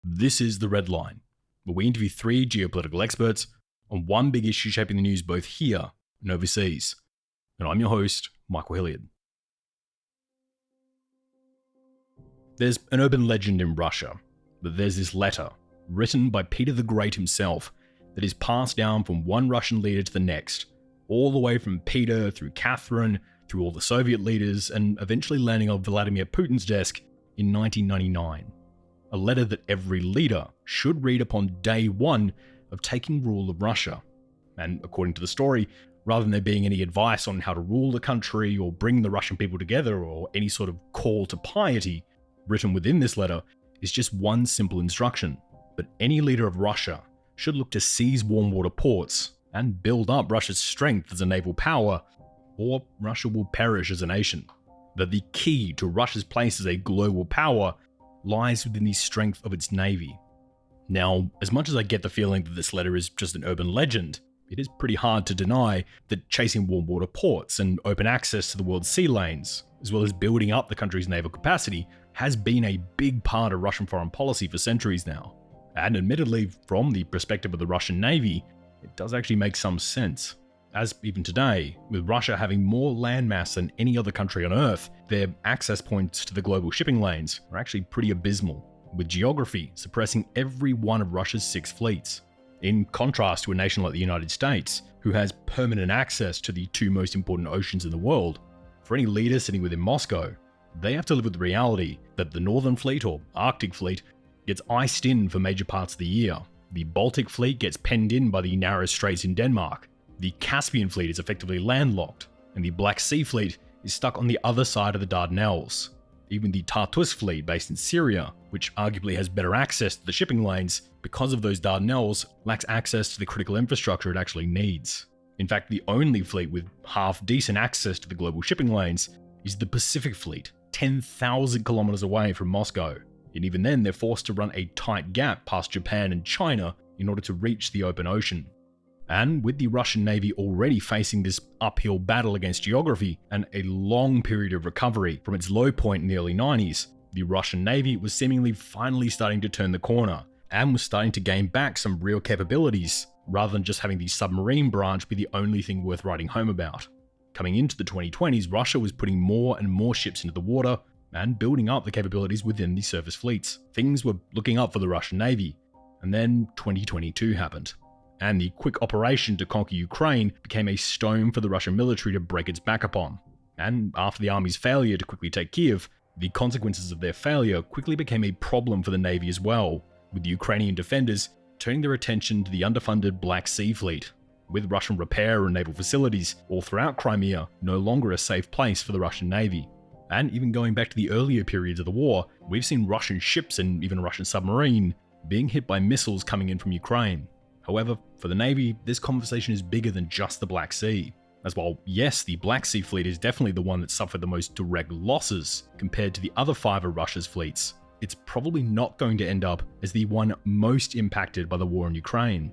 This is The Red Line, where we interview three geopolitical experts on one big issue shaping the news both here and overseas. And I'm your host, Michael Hilliard. There's an urban legend in Russia that there's this letter written by Peter the Great himself that is passed down from one Russian leader to the next, all the way from Peter through Catherine, through all the Soviet leaders, and eventually landing on Vladimir Putin's desk in 1999. A letter that every leader should read upon day one of taking rule of Russia. And according to the story, rather than there being any advice on how to rule the country or bring the Russian people together or any sort of call to piety, written within this letter is just one simple instruction. But any leader of Russia should look to seize warm water ports and build up Russia's strength as a naval power, or Russia will perish as a nation. That the key to Russia's place as a global power lies within the strength of its navy. Now, as much as I get the feeling that this letter is just an urban legend, it is pretty hard to deny that chasing warm water ports and open access to the world's sea lanes, as well as building up the country's naval capacity, has been a big part of Russian foreign policy for centuries now. And admittedly, from the perspective of the Russian Navy, it does actually make some sense. As even today, with Russia having more landmass than any other country on Earth, their access points to the global shipping lanes are actually pretty abysmal, with geography suppressing every one of Russia's 6 fleets. In contrast to a nation like the United States, who has permanent access to the 2 most important oceans in the world, for any leader sitting within Moscow, they have to live with the reality that the Northern Fleet or Arctic Fleet gets iced in for major parts of the year. The Baltic Fleet gets penned in by the narrow straits in Denmark. The Caspian Fleet is effectively landlocked, and the Black Sea Fleet is stuck on the other side of the Dardanelles. Even the Tartus Fleet based in Syria, which arguably has better access to the shipping lanes because of those Dardanelles, lacks access to the critical infrastructure it actually needs. In fact, the only fleet with half-decent access to the global shipping lanes is the Pacific Fleet, 10,000 kilometers away from Moscow. And even then, they're forced to run a tight gap past Japan and China in order to reach the open ocean. And with the Russian Navy already facing this uphill battle against geography and a long period of recovery from its low point in the early 90s, the Russian Navy was seemingly finally starting to turn the corner and was starting to gain back some real capabilities, rather than just having the submarine branch be the only thing worth writing home about. Coming into the 2020s, Russia was putting more and more ships into the water and building up the capabilities within the surface fleets. Things were looking up for the Russian Navy. And then 2022 happened. And the quick operation to conquer Ukraine became a stone for the Russian military to break its back upon. And after the army's failure to quickly take Kiev, the consequences of their failure quickly became a problem for the Navy as well, with the Ukrainian defenders turning their attention to the underfunded Black Sea Fleet, with Russian repair and naval facilities all throughout Crimea no longer a safe place for the Russian Navy. And even going back to the earlier periods of the war, we've seen Russian ships and even a Russian submarine being hit by missiles coming in from Ukraine. However, for the Navy, this conversation is bigger than just the Black Sea. As while, yes, the Black Sea Fleet is definitely the one that suffered the most direct losses compared to the other 5 of Russia's fleets, it's probably not going to end up as the one most impacted by the war in Ukraine.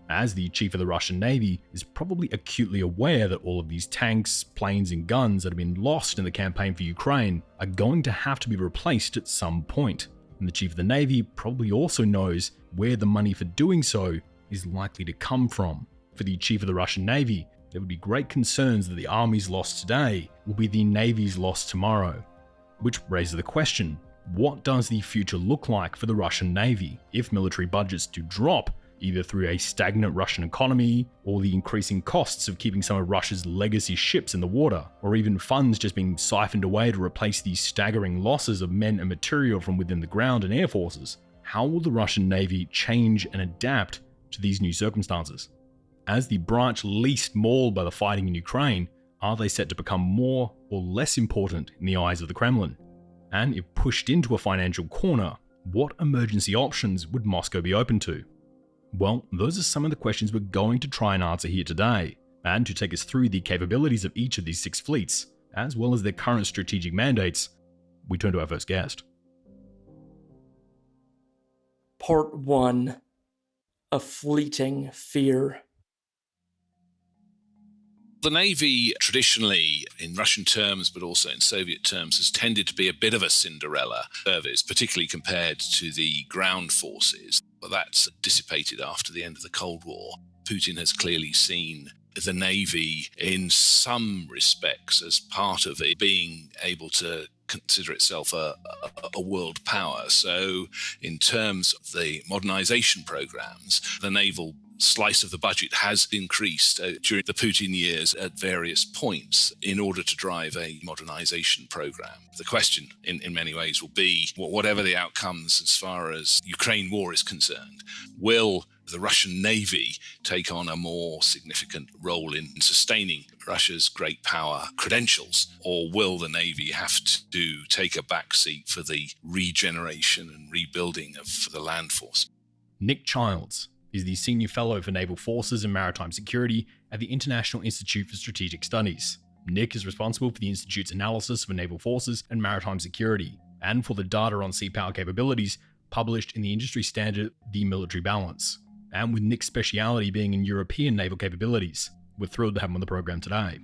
As the chief of the Russian Navy is probably acutely aware that all of these tanks, planes, and guns that have been lost in the campaign for Ukraine are going to have to be replaced at some point. And the chief of the Navy probably also knows where the money for doing so is likely to come from. For the chief of the Russian Navy, there would be great concerns that the army's loss today will be the Navy's loss tomorrow. Which raises the question, what does the future look like for the Russian Navy if military budgets do drop, either through a stagnant Russian economy, or the increasing costs of keeping some of Russia's legacy ships in the water, or even funds just being siphoned away to replace the staggering losses of men and material from within the ground and air forces? How will the Russian Navy change and adapt to these new circumstances? As the branch least mauled by the fighting in Ukraine, are they set to become more or less important in the eyes of the Kremlin? And if pushed into a financial corner, what emergency options would Moscow be open to? Well, those are some of the questions we're going to try and answer here today. And to take us through the capabilities of each of these 6 fleets, as well as their current strategic mandates, we turn to our first guest. Part 1. A fleeting fear. The Navy traditionally, in Russian terms, but also in Soviet terms, has tended to be a bit of a Cinderella service, particularly compared to the ground forces. But that's dissipated after the end of the Cold War. Putin has clearly seen the Navy in some respects as part of it being able to consider itself a world power. So in terms of the modernization programs, the naval slice of the budget has increased during the Putin years at various points in order to drive a modernization program. The question in many ways will be, whatever the outcomes as far as Ukraine war is concerned, will the Russian Navy take on a more significant role in sustaining Russia's great power credentials, or will the Navy have to take a backseat for the regeneration and rebuilding of the land force? Nick Childs is the Senior Fellow for Naval Forces and Maritime Security at the International Institute for Strategic Studies. Nick is responsible for the Institute's analysis of naval forces and maritime security, and for the data on sea power capabilities published in the industry standard The Military Balance. And with Nick's speciality being in European naval capabilities, we're thrilled to have him on the program today.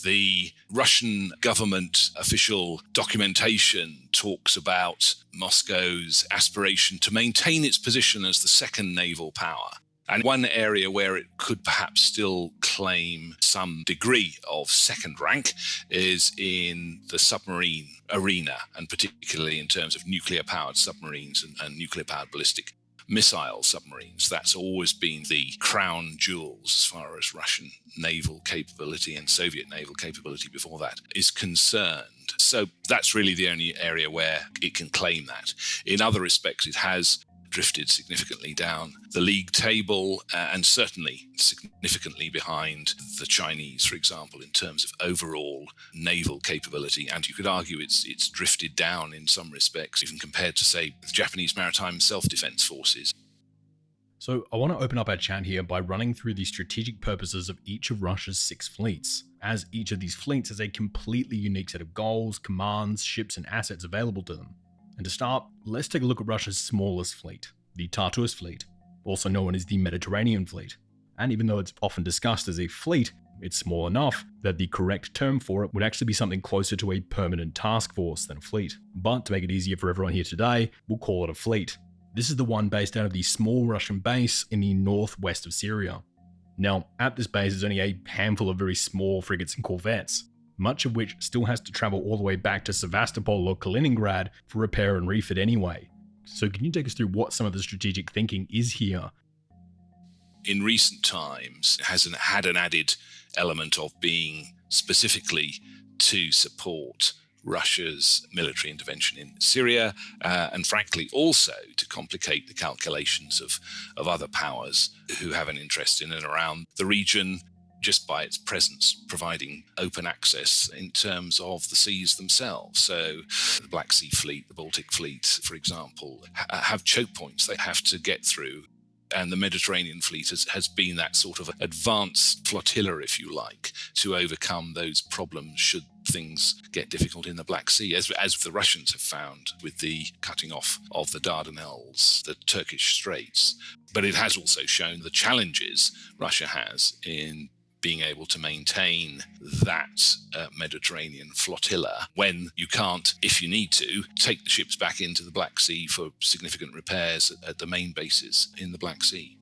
The Russian government official documentation talks about Moscow's aspiration to maintain its position as the second naval power. And one area where it could perhaps still claim some degree of second rank is in the submarine arena, and particularly in terms of nuclear-powered submarines and nuclear-powered ballistic missile submarines. That's always been the crown jewels as far as Russian naval capability and Soviet naval capability before that is concerned. So that's really the only area where it can claim that. In other respects, it has drifted significantly down the league table and certainly significantly behind the Chinese, for example, in terms of overall naval capability. And you could argue it's drifted down in some respects, even compared to, say, the Japanese maritime self-defense forces. So I want to open up our chat here by running through the strategic purposes of each of Russia's 6 fleets, as each of these fleets has a completely unique set of goals, commands, ships, and assets available to them. And to start, let's take a look at Russia's smallest fleet, the Tartus fleet, also known as the Mediterranean fleet. And even though it's often discussed as a fleet, it's small enough that the correct term for it would actually be something closer to a permanent task force than a fleet. But to make it easier for everyone here today, we'll call it a fleet. This is the one based out of the small Russian base in the northwest of Syria. Now, at this base is only a handful of very small frigates and corvettes, much of which still has to travel all the way back to Sevastopol or Kaliningrad for repair and refit anyway. So can you take us through what some of the strategic thinking is here? In recent times, it has had an added element of being specifically to support Russia's military intervention in Syria, and frankly also to complicate the calculations of other powers who have an interest in and around the region, just by its presence providing open access in terms of the seas themselves. So the Black Sea Fleet, the Baltic Fleet, for example, have choke points they have to get through. And the Mediterranean Fleet has been that sort of advanced flotilla, if you like, to overcome those problems should things get difficult in the Black Sea, as the Russians have found with the cutting off of the Dardanelles, the Turkish Straits. But it has also shown the challenges Russia has in being able to maintain that Mediterranean flotilla when you can't, if you need to, take the ships back into the Black Sea for significant repairs at the main bases in the Black Sea.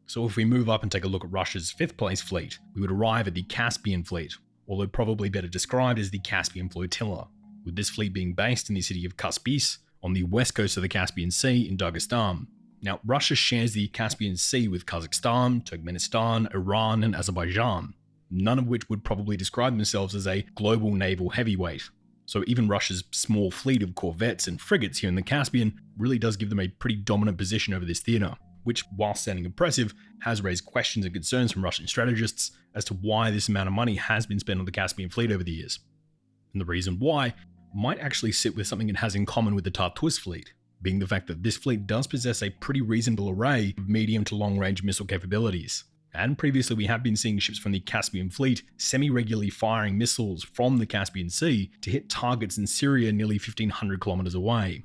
So if we move up and take a look at Russia's 5th place fleet, we would arrive at the Caspian Fleet, although probably better described as the Caspian Flotilla, with this fleet being based in the city of Kaspis on the west coast of the Caspian Sea in Dagestan. Now, Russia shares the Caspian Sea with Kazakhstan, Turkmenistan, Iran, and Azerbaijan, none of which would probably describe themselves as a global naval heavyweight. So even Russia's small fleet of corvettes and frigates here in the Caspian really does give them a pretty dominant position over this theatre, which, while sounding impressive, has raised questions and concerns from Russian strategists as to why this amount of money has been spent on the Caspian Fleet over the years. And the reason why might actually sit with something it has in common with the Tartus Fleet, being the fact that this fleet does possess a pretty reasonable array of medium to long-range missile capabilities. And previously we have been seeing ships from the Caspian Fleet semi-regularly firing missiles from the Caspian Sea to hit targets in Syria nearly 1,500 kilometers away.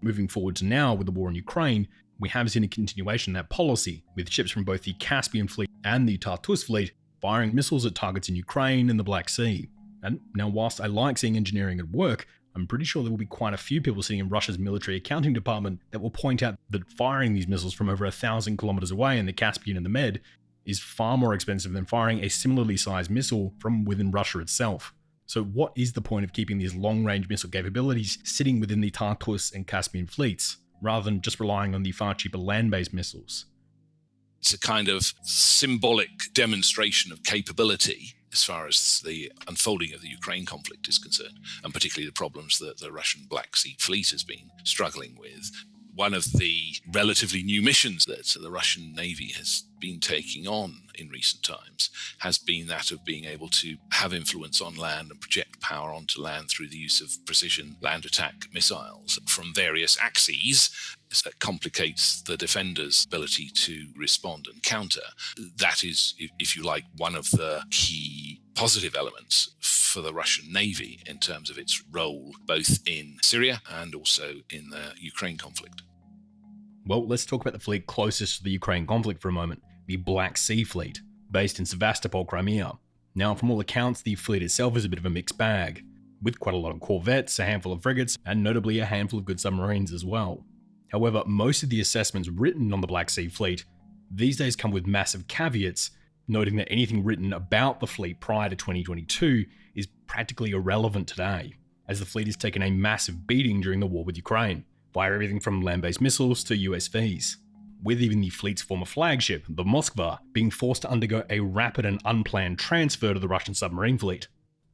Moving forward to now with the war in Ukraine, we have seen a continuation of that policy, with ships from both the Caspian Fleet and the Tartus Fleet firing missiles at targets in Ukraine and the Black Sea. And now, whilst I like seeing engineering at work, I'm pretty sure there will be quite a few people sitting in Russia's military accounting department that will point out that firing these missiles from over 1,000 kilometers away in the Caspian and the Med is far more expensive than firing a similarly sized missile from within Russia itself. So what is the point of keeping these long-range missile capabilities sitting within the Tartus and Caspian fleets, rather than just relying on the far cheaper land-based missiles? It's a kind of symbolic demonstration of capability as far as the unfolding of the Ukraine conflict is concerned, and particularly the problems that the Russian Black Sea Fleet has been struggling with. One of the relatively new missions that the Russian Navy has been taking on in recent times has been that of being able to have influence on land and project power onto land through the use of precision land attack missiles from various axes. That complicates the defender's ability to respond and counter. That is, if you like, one of the key positive elements for the Russian Navy in terms of its role both in Syria and also in the Ukraine conflict. Well, let's talk about the fleet closest to the Ukraine conflict for a moment, the Black Sea Fleet, based in Sevastopol, Crimea. Now, from all accounts, the fleet itself is a bit of a mixed bag, with quite a lot of corvettes, a handful of frigates, and notably a handful of good submarines as well. However, most of the assessments written on the Black Sea Fleet these days come with massive caveats, noting that anything written about the fleet prior to 2022 is practically irrelevant today, as the fleet has taken a massive beating during the war with Ukraine, via everything from land-based missiles to USVs, with even the fleet's former flagship, the Moskva, being forced to undergo a rapid and unplanned transfer to the Russian submarine fleet.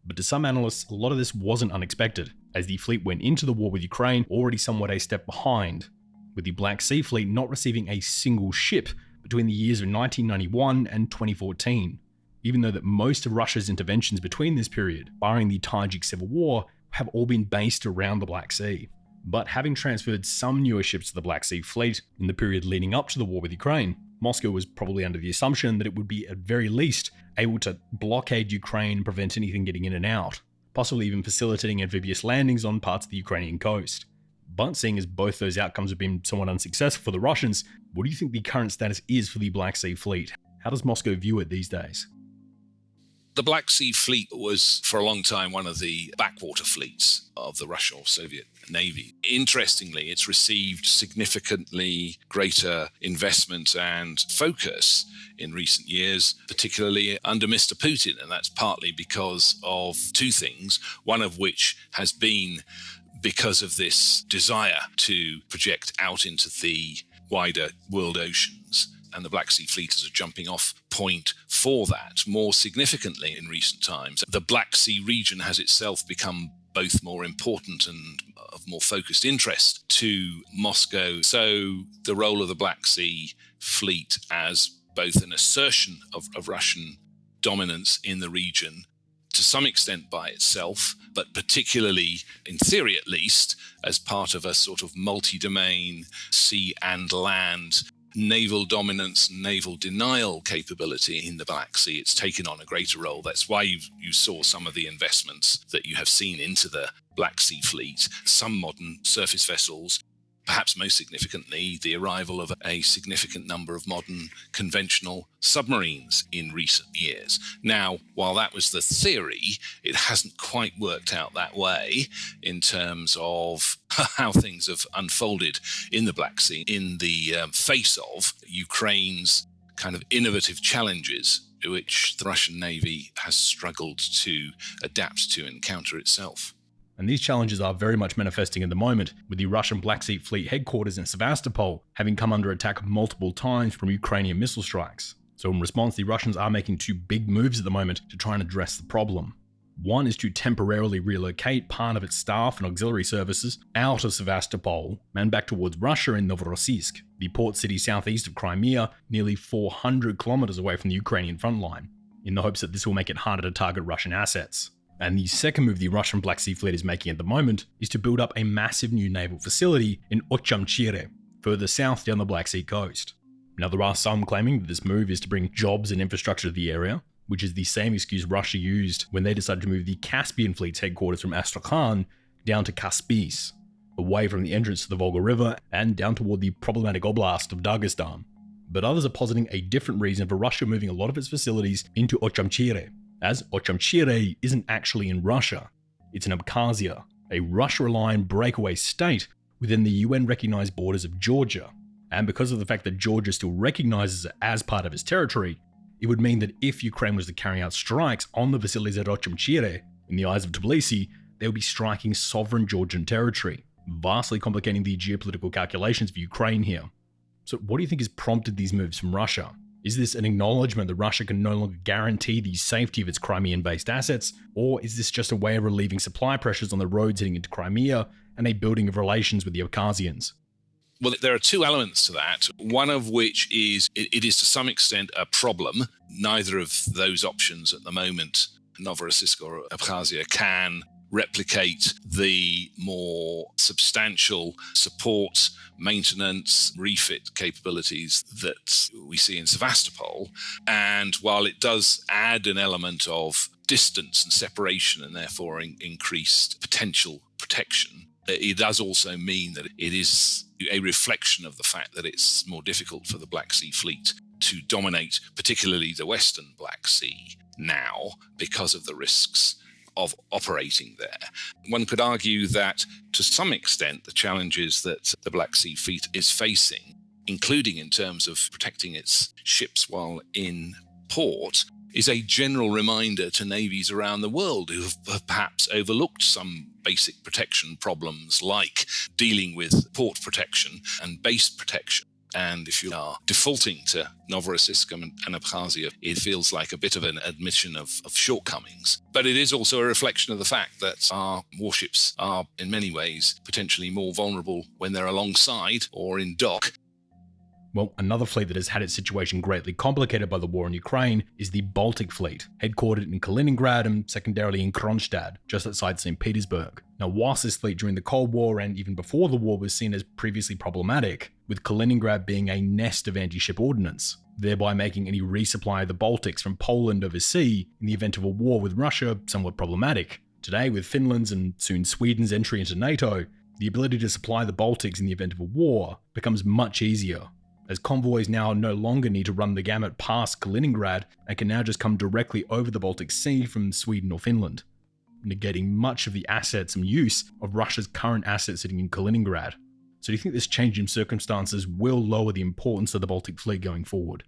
But to some analysts, a lot of this wasn't unexpected, as the fleet went into the war with Ukraine already somewhat a step behind, with the Black Sea Fleet not receiving a single ship between the years of 1991 and 2014, even though that most of Russia's interventions between this period, barring the Tajik Civil War, have all been based around the Black Sea. But having transferred some newer ships to the Black Sea Fleet in the period leading up to the war with Ukraine, Moscow was probably under the assumption that it would be at very least able to blockade Ukraine and prevent anything getting in and out, possibly even facilitating amphibious landings on parts of the Ukrainian coast. But seeing as both those outcomes have been somewhat unsuccessful for the Russians, what do you think the current status is for the Black Sea Fleet? How does Moscow view it these days? The Black Sea Fleet was for a long time one of the backwater fleets of the Russian or Soviet Navy. Interestingly, it's received significantly greater investment and focus in recent years, particularly under Mr. Putin. And that's partly because of two things, one of which has been because of this desire to project out into the wider world oceans. And the Black Sea Fleet is a jumping off point for that. More significantly in recent times, the Black Sea region has itself become both more important and of more focused interest to Moscow. So the role of the Black Sea Fleet as both an assertion of Russian dominance in the region, to some extent by itself, but particularly, in theory at least, as part of a sort of multi-domain sea and land naval dominance, naval denial capability in the Black Sea. It's taken on a greater role. That's why you saw some of the investments that you have seen into the Black Sea Fleet, some modern surface vessels, perhaps most significantly, the arrival of a significant number of modern conventional submarines in recent years. Now, while that was the theory, it hasn't quite worked out that way in terms of how things have unfolded in the Black Sea in the face of Ukraine's kind of innovative challenges, which the Russian Navy has struggled to adapt to and counter itself. And these challenges are very much manifesting at the moment, with the Russian Black Sea Fleet headquarters in Sevastopol having come under attack multiple times from Ukrainian missile strikes. So in response, the Russians are making two big moves at the moment to try and address the problem. One is to temporarily relocate part of its staff and auxiliary services out of Sevastopol and back towards Russia in Novorossiysk, the port city southeast of Crimea, nearly 400 kilometers away from the Ukrainian front line, in the hopes that this will make it harder to target Russian assets. And the second move the Russian Black Sea Fleet is making at the moment is to build up a massive new naval facility in Ochamchire, further south down the Black Sea coast. Now, there are some claiming that this move is to bring jobs and infrastructure to the area, which is the same excuse Russia used when they decided to move the Caspian Fleet's headquarters from Astrakhan down to Caspice, away from the entrance to the Volga River and down toward the problematic oblast of Dagestan. but others are positing a different reason for Russia moving a lot of its facilities into Ochamchire, as Ochamchire isn't actually in Russia. It's in Abkhazia, a Russia-aligned breakaway state within the UN-recognized borders of Georgia. And because of the fact that Georgia still recognizes it as part of its territory, it would mean that if Ukraine was to carry out strikes on the facilities at Ochamchire, in the eyes of Tbilisi, they would be striking sovereign Georgian territory, vastly complicating the geopolitical calculations for Ukraine here. So what do you think has prompted these moves from Russia? Is this an acknowledgement that Russia can no longer guarantee the safety of its Crimean-based assets, or is this just a way of relieving supply pressures on the roads heading into Crimea and a building of relations with the Abkhazians? Well, there are two elements to that, one of which is it is to some extent a problem. Neither of those options at the moment, Novorossiysk or Abkhazia, can replicate the more substantial support, maintenance, refit capabilities that we see in Sevastopol. And while it does add an element of distance and separation and therefore increased potential protection, it does also mean that it is a reflection of the fact that it's more difficult for the Black Sea Fleet to dominate, particularly the Western Black Sea now, because of the risks of operating there. One could argue that to some extent the challenges that the Black Sea Fleet is facing, including in terms of protecting its ships while in port, is a general reminder to navies around the world who have perhaps overlooked some basic protection problems like dealing with port protection and base protection. And if you are defaulting to Novorossiysk and Abkhazia, it feels like a bit of an admission of shortcomings. But it is also a reflection of the fact that our warships are in many ways potentially more vulnerable when they're alongside or in dock. Well, another fleet that has had its situation greatly complicated by the war in Ukraine is the Baltic Fleet, headquartered in Kaliningrad and secondarily in Kronstadt, just outside St. Petersburg. Now, whilst this fleet during the Cold War and even before the war was seen as previously problematic, with Kaliningrad being a nest of anti-ship ordnance, thereby making any resupply of the Baltics from Poland over sea in the event of a war with Russia somewhat problematic. Today, with Finland's and soon Sweden's entry into NATO, the ability to supply the Baltics in the event of a war becomes much easier, as convoys now no longer need to run the gamut past Kaliningrad and can now just come directly over the Baltic Sea from Sweden or Finland, negating much of the assets and use of Russia's current assets sitting in Kaliningrad. So do you think this change in circumstances will lower the importance of the Baltic Fleet going forward?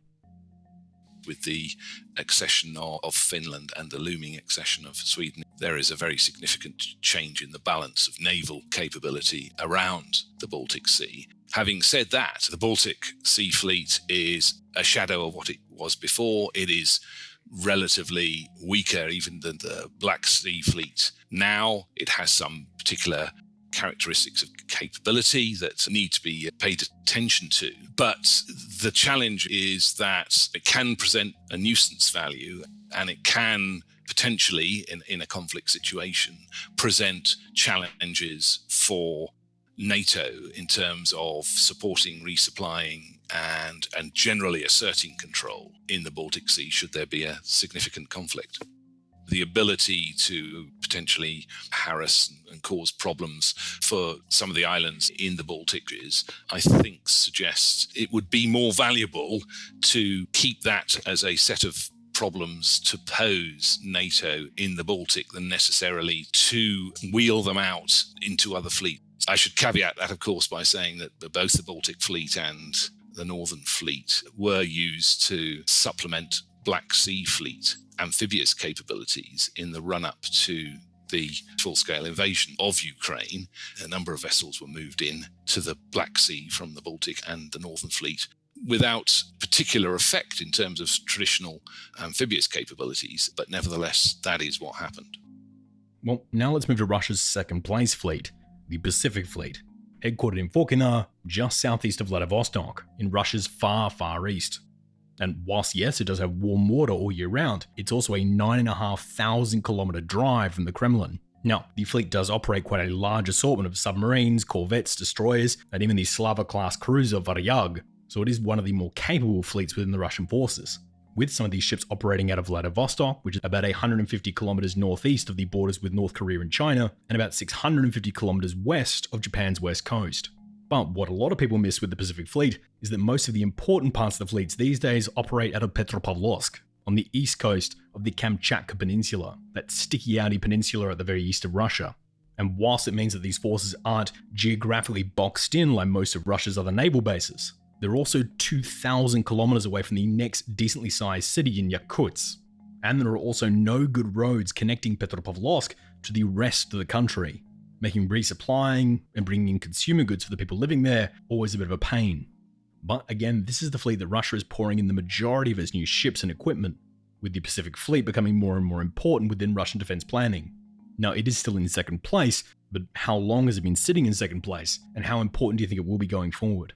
With the accession of Finland and the looming accession of Sweden, there is a very significant change in the balance of naval capability around the Baltic Sea. Having said that, the Baltic Sea Fleet is a shadow of what it was before. It is relatively weaker even than the Black Sea Fleet now. It has some particular characteristics of capability that need to be paid attention to. But the challenge is that it can present a nuisance value, and it can potentially, in a conflict situation, present challenges for NATO in terms of supporting, resupplying, and generally asserting control in the Baltic Sea should there be a significant conflict. The ability to potentially harass and cause problems for some of the islands in the Baltic, I think, suggests it would be more valuable to keep that as a set of problems to pose NATO in the Baltic than necessarily to wheel them out into other fleets. I should caveat that, of course, by saying that both the Baltic Fleet and the Northern Fleet were used to supplement Black Sea Fleet amphibious capabilities in the run-up to the full-scale invasion of Ukraine. A number of vessels were moved in to the Black Sea from the Baltic and the Northern Fleet without particular effect in terms of traditional amphibious capabilities, but nevertheless, that is what happened. Well, now let's move to Russia's second-place fleet, the Pacific Fleet, headquartered in Forkina, just southeast of Vladivostok, in Russia's far, far east. And whilst, yes, it does have warm water all year round, it's also a 9,500 kilometer drive from the Kremlin. Now, the fleet does operate quite a large assortment of submarines, corvettes, destroyers, and even the Slava-class cruiser Varyag, so it is one of the more capable fleets within the Russian forces, with some of these ships operating out of Vladivostok, which is about 150 kilometers northeast of the borders with North Korea and China, and about 650 kilometers west of Japan's west coast. But what a lot of people miss with the Pacific Fleet is that most of the important parts of the fleets these days operate out of Petropavlovsk, on the east coast of the Kamchatka Peninsula, that sticky outy peninsula at the very east of Russia. And whilst it means that these forces aren't geographically boxed in like most of Russia's other naval bases, they're also 2,000 kilometers away from the next decently sized city in Yakutsk. And there are also no good roads connecting Petropavlovsk to the rest of the country, making resupplying and bringing in consumer goods for the people living there always a bit of a pain. But again, this is the fleet that Russia is pouring in the majority of its new ships and equipment, with the Pacific Fleet becoming more and more important within Russian defense planning. Now, it is still in second place, but how long has it been sitting in second place, and how important do you think it will be going forward?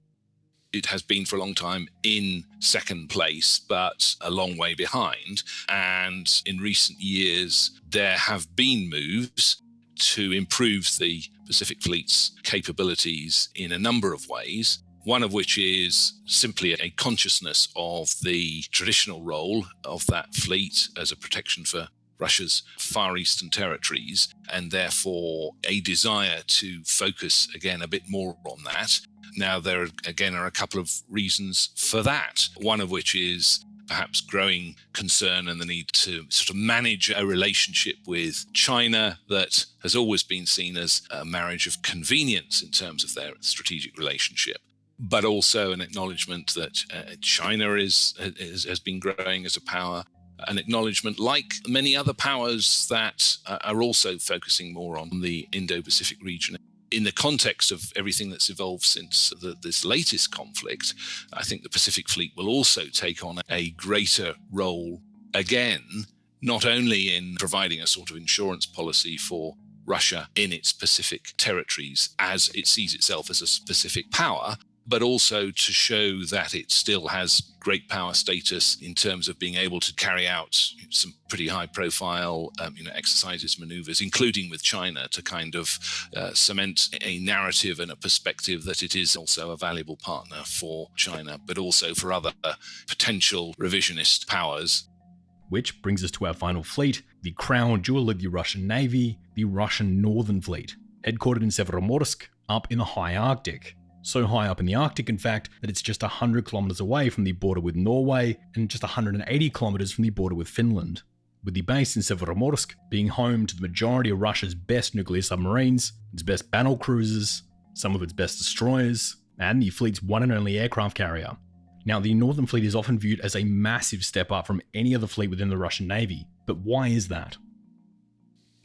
It has been for a long time in second place, but a long way behind. And in recent years, there have been moves to improve the Pacific Fleet's capabilities in a number of ways, one of which is simply a consciousness of the traditional role of that fleet as a protection for Russia's Far Eastern territories, and therefore a desire to focus again a bit more on that. Now, there again are a couple of reasons for that, one of which is perhaps growing concern and the need to sort of manage a relationship with China that has always been seen as a marriage of convenience in terms of their strategic relationship, but also an acknowledgement that China has been growing as a power, an acknowledgement like many other powers that are also focusing more on the Indo-Pacific region. In the context of everything that's evolved since this latest conflict, I think the Pacific Fleet will also take on a greater role again, not only in providing a sort of insurance policy for Russia in its Pacific territories as it sees itself as a specific power, but also to show that it still has great power status in terms of being able to carry out some pretty high-profile exercises, maneuvers, including with China, to kind of cement a narrative and a perspective that it is also a valuable partner for China, but also for other potential revisionist powers. Which brings us to our final fleet, the crown jewel of the Russian Navy, the Russian Northern Fleet, headquartered in Severomorsk, up in the high Arctic. So high up in the Arctic, in fact, that it's just 100 kilometers away from the border with Norway and just 180 kilometers from the border with Finland. With the base in Severomorsk being home to the majority of Russia's best nuclear submarines, its best battle cruisers, some of its best destroyers, and the fleet's one and only aircraft carrier. Now, the Northern Fleet is often viewed as a massive step up from any other fleet within the Russian Navy, but why is that?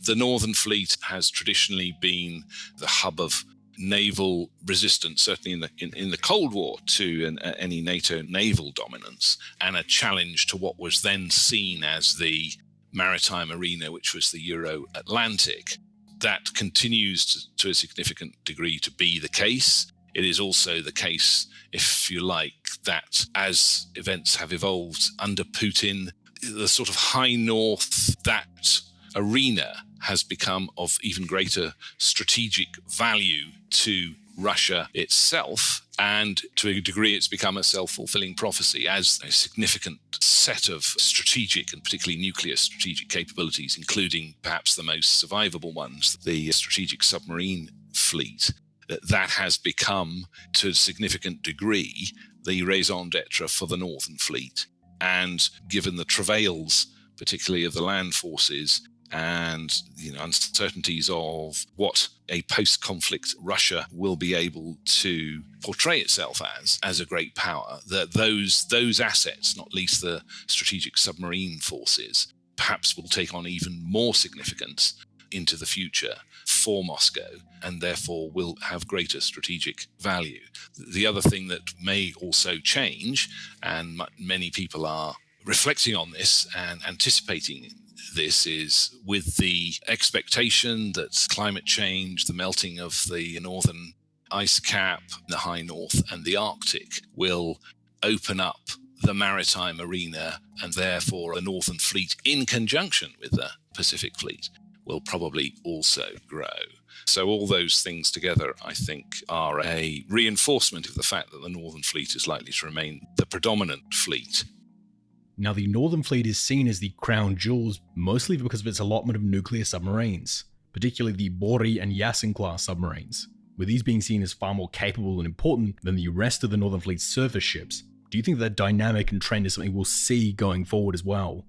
The Northern Fleet has traditionally been the hub of naval resistance, certainly in the Cold War, to any NATO naval dominance, and a challenge to what was then seen as the maritime arena, which was the Euro-Atlantic. That continues to a significant degree to be the case. It is also the case, if you like, that as events have evolved under Putin, the sort of high north, that arena has become of even greater strategic value to Russia itself, and to a degree it's become a self-fulfilling prophecy as a significant set of strategic and particularly nuclear strategic capabilities, including perhaps the most survivable ones, the strategic submarine fleet, that has become to a significant degree the raison d'etre for the Northern Fleet. And given the travails, particularly of the land forces, and uncertainties of what a post-conflict Russia will be able to portray itself as a great power, that those assets, not least the strategic submarine forces, perhaps will take on even more significance into the future for Moscow, and therefore will have greater strategic value. The other thing that may also change, and many people are reflecting on this and anticipating this, is with the expectation that climate change, the melting of the northern ice cap, the high north and the Arctic will open up the maritime arena, and therefore the Northern Fleet in conjunction with the Pacific Fleet will probably also grow. So all those things together, I think, are a reinforcement of the fact that the Northern Fleet is likely to remain the predominant fleet. Now, the Northern Fleet is seen as the crown jewels mostly because of its allotment of nuclear submarines, particularly the Bori and Yasin class submarines, with these being seen as far more capable and important than the rest of the Northern Fleet's surface ships. Do you think that dynamic and trend is something we'll see going forward as well?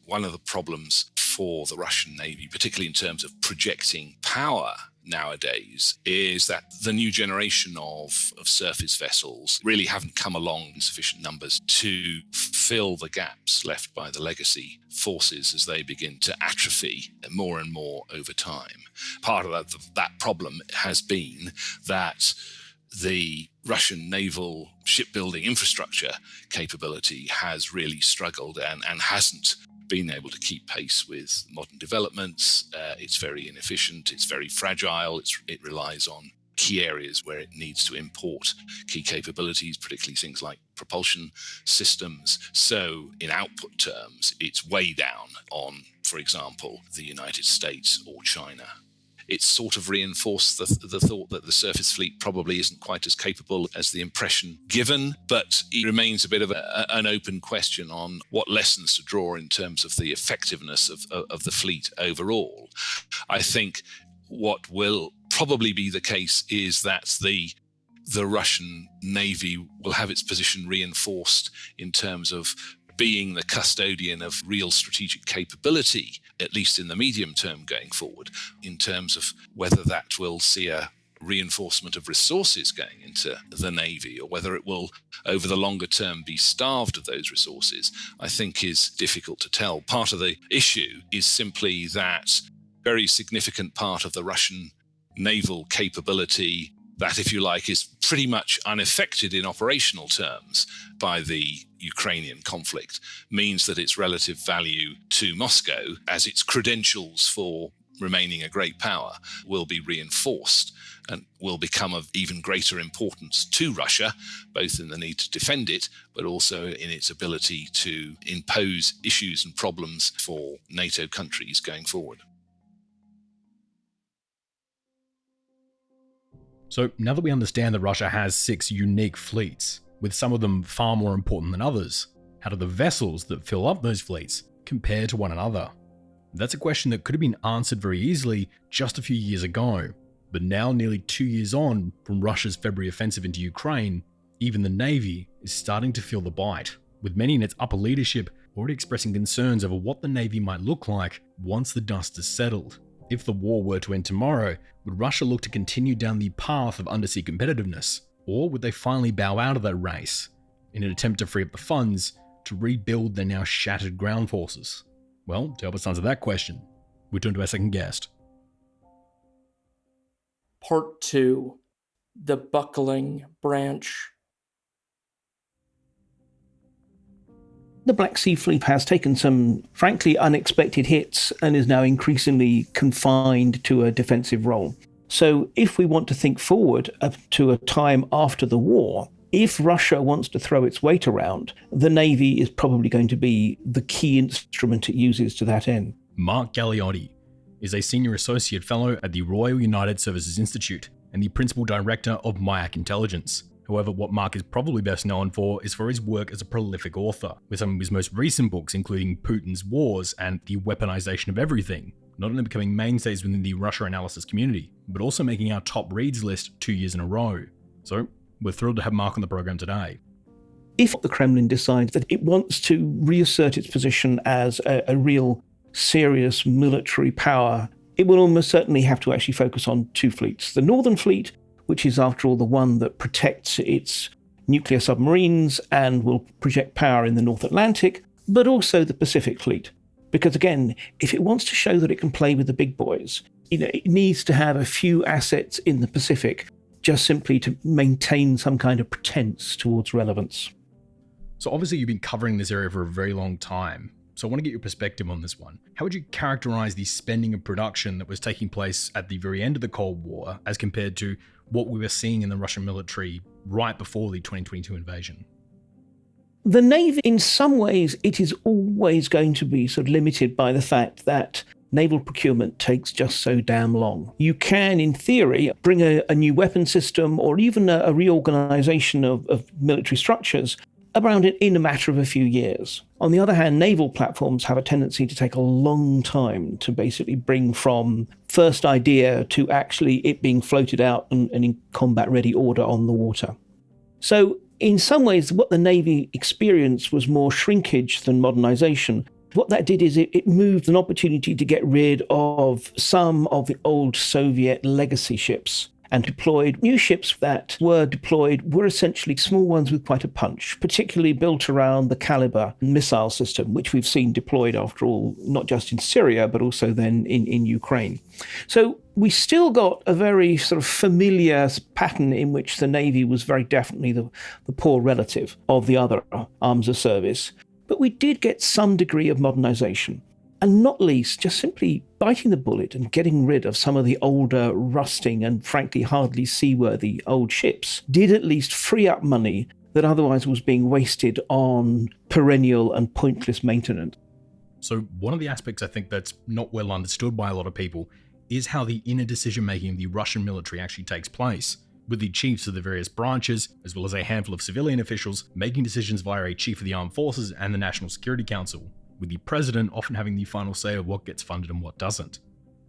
One of the problems for the Russian Navy, particularly in terms of projecting power nowadays, is that the new generation of surface vessels really haven't come along in sufficient numbers to fill the gaps left by the legacy forces as they begin to atrophy more and more over time. Part of that problem has been that the Russian naval shipbuilding infrastructure capability has really struggled and hasn't been able to keep pace with modern developments. It's very inefficient, it's very fragile, it relies on key areas where it needs to import key capabilities, particularly things like propulsion systems. So in output terms, it's way down on, for example, the United States or China. It's sort of reinforced the thought that the surface fleet probably isn't quite as capable as the impression given, but it remains a bit of an open question on what lessons to draw in terms of the effectiveness of the fleet overall. I think what will probably be the case is that the Russian Navy will have its position reinforced in terms of being the custodian of real strategic capability, at least in the medium term going forward. In terms of whether that will see a reinforcement of resources going into the Navy or whether it will, over the longer term, be starved of those resources, I think is difficult to tell. Part of the issue is simply that very significant part of the Russian naval capability that, if you like, is pretty much unaffected in operational terms by the Ukrainian conflict, means that its relative value to Moscow, as its credentials for remaining a great power, will be reinforced and will become of even greater importance to Russia, both in the need to defend it, but also in its ability to impose issues and problems for NATO countries going forward. So now that we understand that Russia has 6 unique fleets, with some of them far more important than others, how do the vessels that fill up those fleets compare to one another? That's a question that could have been answered very easily just a few years ago, but now, nearly 2 years on from Russia's February offensive into Ukraine, even the Navy is starting to feel the bite, with many in its upper leadership already expressing concerns over what the Navy might look like once the dust has settled. If the war were to end tomorrow, would Russia look to continue down the path of undersea competitiveness, or would they finally bow out of that race in an attempt to free up the funds to rebuild their now shattered ground forces? Well, to help us answer that question, we turn to our second guest. Part 2, the buckling branch. The Black Sea Fleet has taken some, frankly, unexpected hits and is now increasingly confined to a defensive role. So if we want to think forward to a time after the war, if Russia wants to throw its weight around, the Navy is probably going to be the key instrument it uses to that end. Mark Galeotti is a Senior Associate Fellow at the Royal United Services Institute and the Principal Director of MIAC Intelligence. However, what Mark is probably best known for is for his work as a prolific author, with some of his most recent books including Putin's Wars and The Weaponization of Everything, not only becoming mainstays within the Russia analysis community, but also making our top reads list 2 years in a row. So, we're thrilled to have Mark on the program today. If the Kremlin decides that it wants to reassert its position as a real serious military power, it will almost certainly have to actually focus on 2 fleets. The Northern Fleet, which is after all the one that protects its nuclear submarines and will project power in the North Atlantic, but also the Pacific Fleet. Because again, if it wants to show that it can play with the big boys, it needs to have a few assets in the Pacific just simply to maintain some kind of pretense towards relevance. So obviously you've been covering this area for a very long time. So I want to get your perspective on this one. How would you characterize the spending and production that was taking place at the very end of the Cold War as compared to what we were seeing in the Russian military right before the 2022 invasion? The Navy, in some ways, it is always going to be sort of limited by the fact that naval procurement takes just so damn long. You can, in theory, bring a new weapon system or even a reorganization of military structures around it in a matter of a few years. On the other hand, naval platforms have a tendency to take a long time to basically bring from first idea to actually it being floated out and in combat-ready order on the water. So in some ways, what the Navy experienced was more shrinkage than modernization. What that did is it moved an opportunity to get rid of some of the old Soviet legacy ships and deployed new ships that were essentially small ones with quite a punch, particularly built around the Caliber missile system, which we've seen deployed, after all, not just in Syria, but also then in Ukraine. So we still got a very sort of familiar pattern in which the Navy was very definitely the poor relative of the other arms of service. But we did get some degree of modernization. And not least, just simply biting the bullet and getting rid of some of the older, rusting and frankly hardly seaworthy old ships did at least free up money that otherwise was being wasted on perennial and pointless maintenance. So one of the aspects I think that's not well understood by a lot of people is how the inner decision-making of the Russian military actually takes place, with the chiefs of the various branches, as well as a handful of civilian officials, making decisions via a chief of the armed forces and the National Security Council, with the president often having the final say of what gets funded and what doesn't.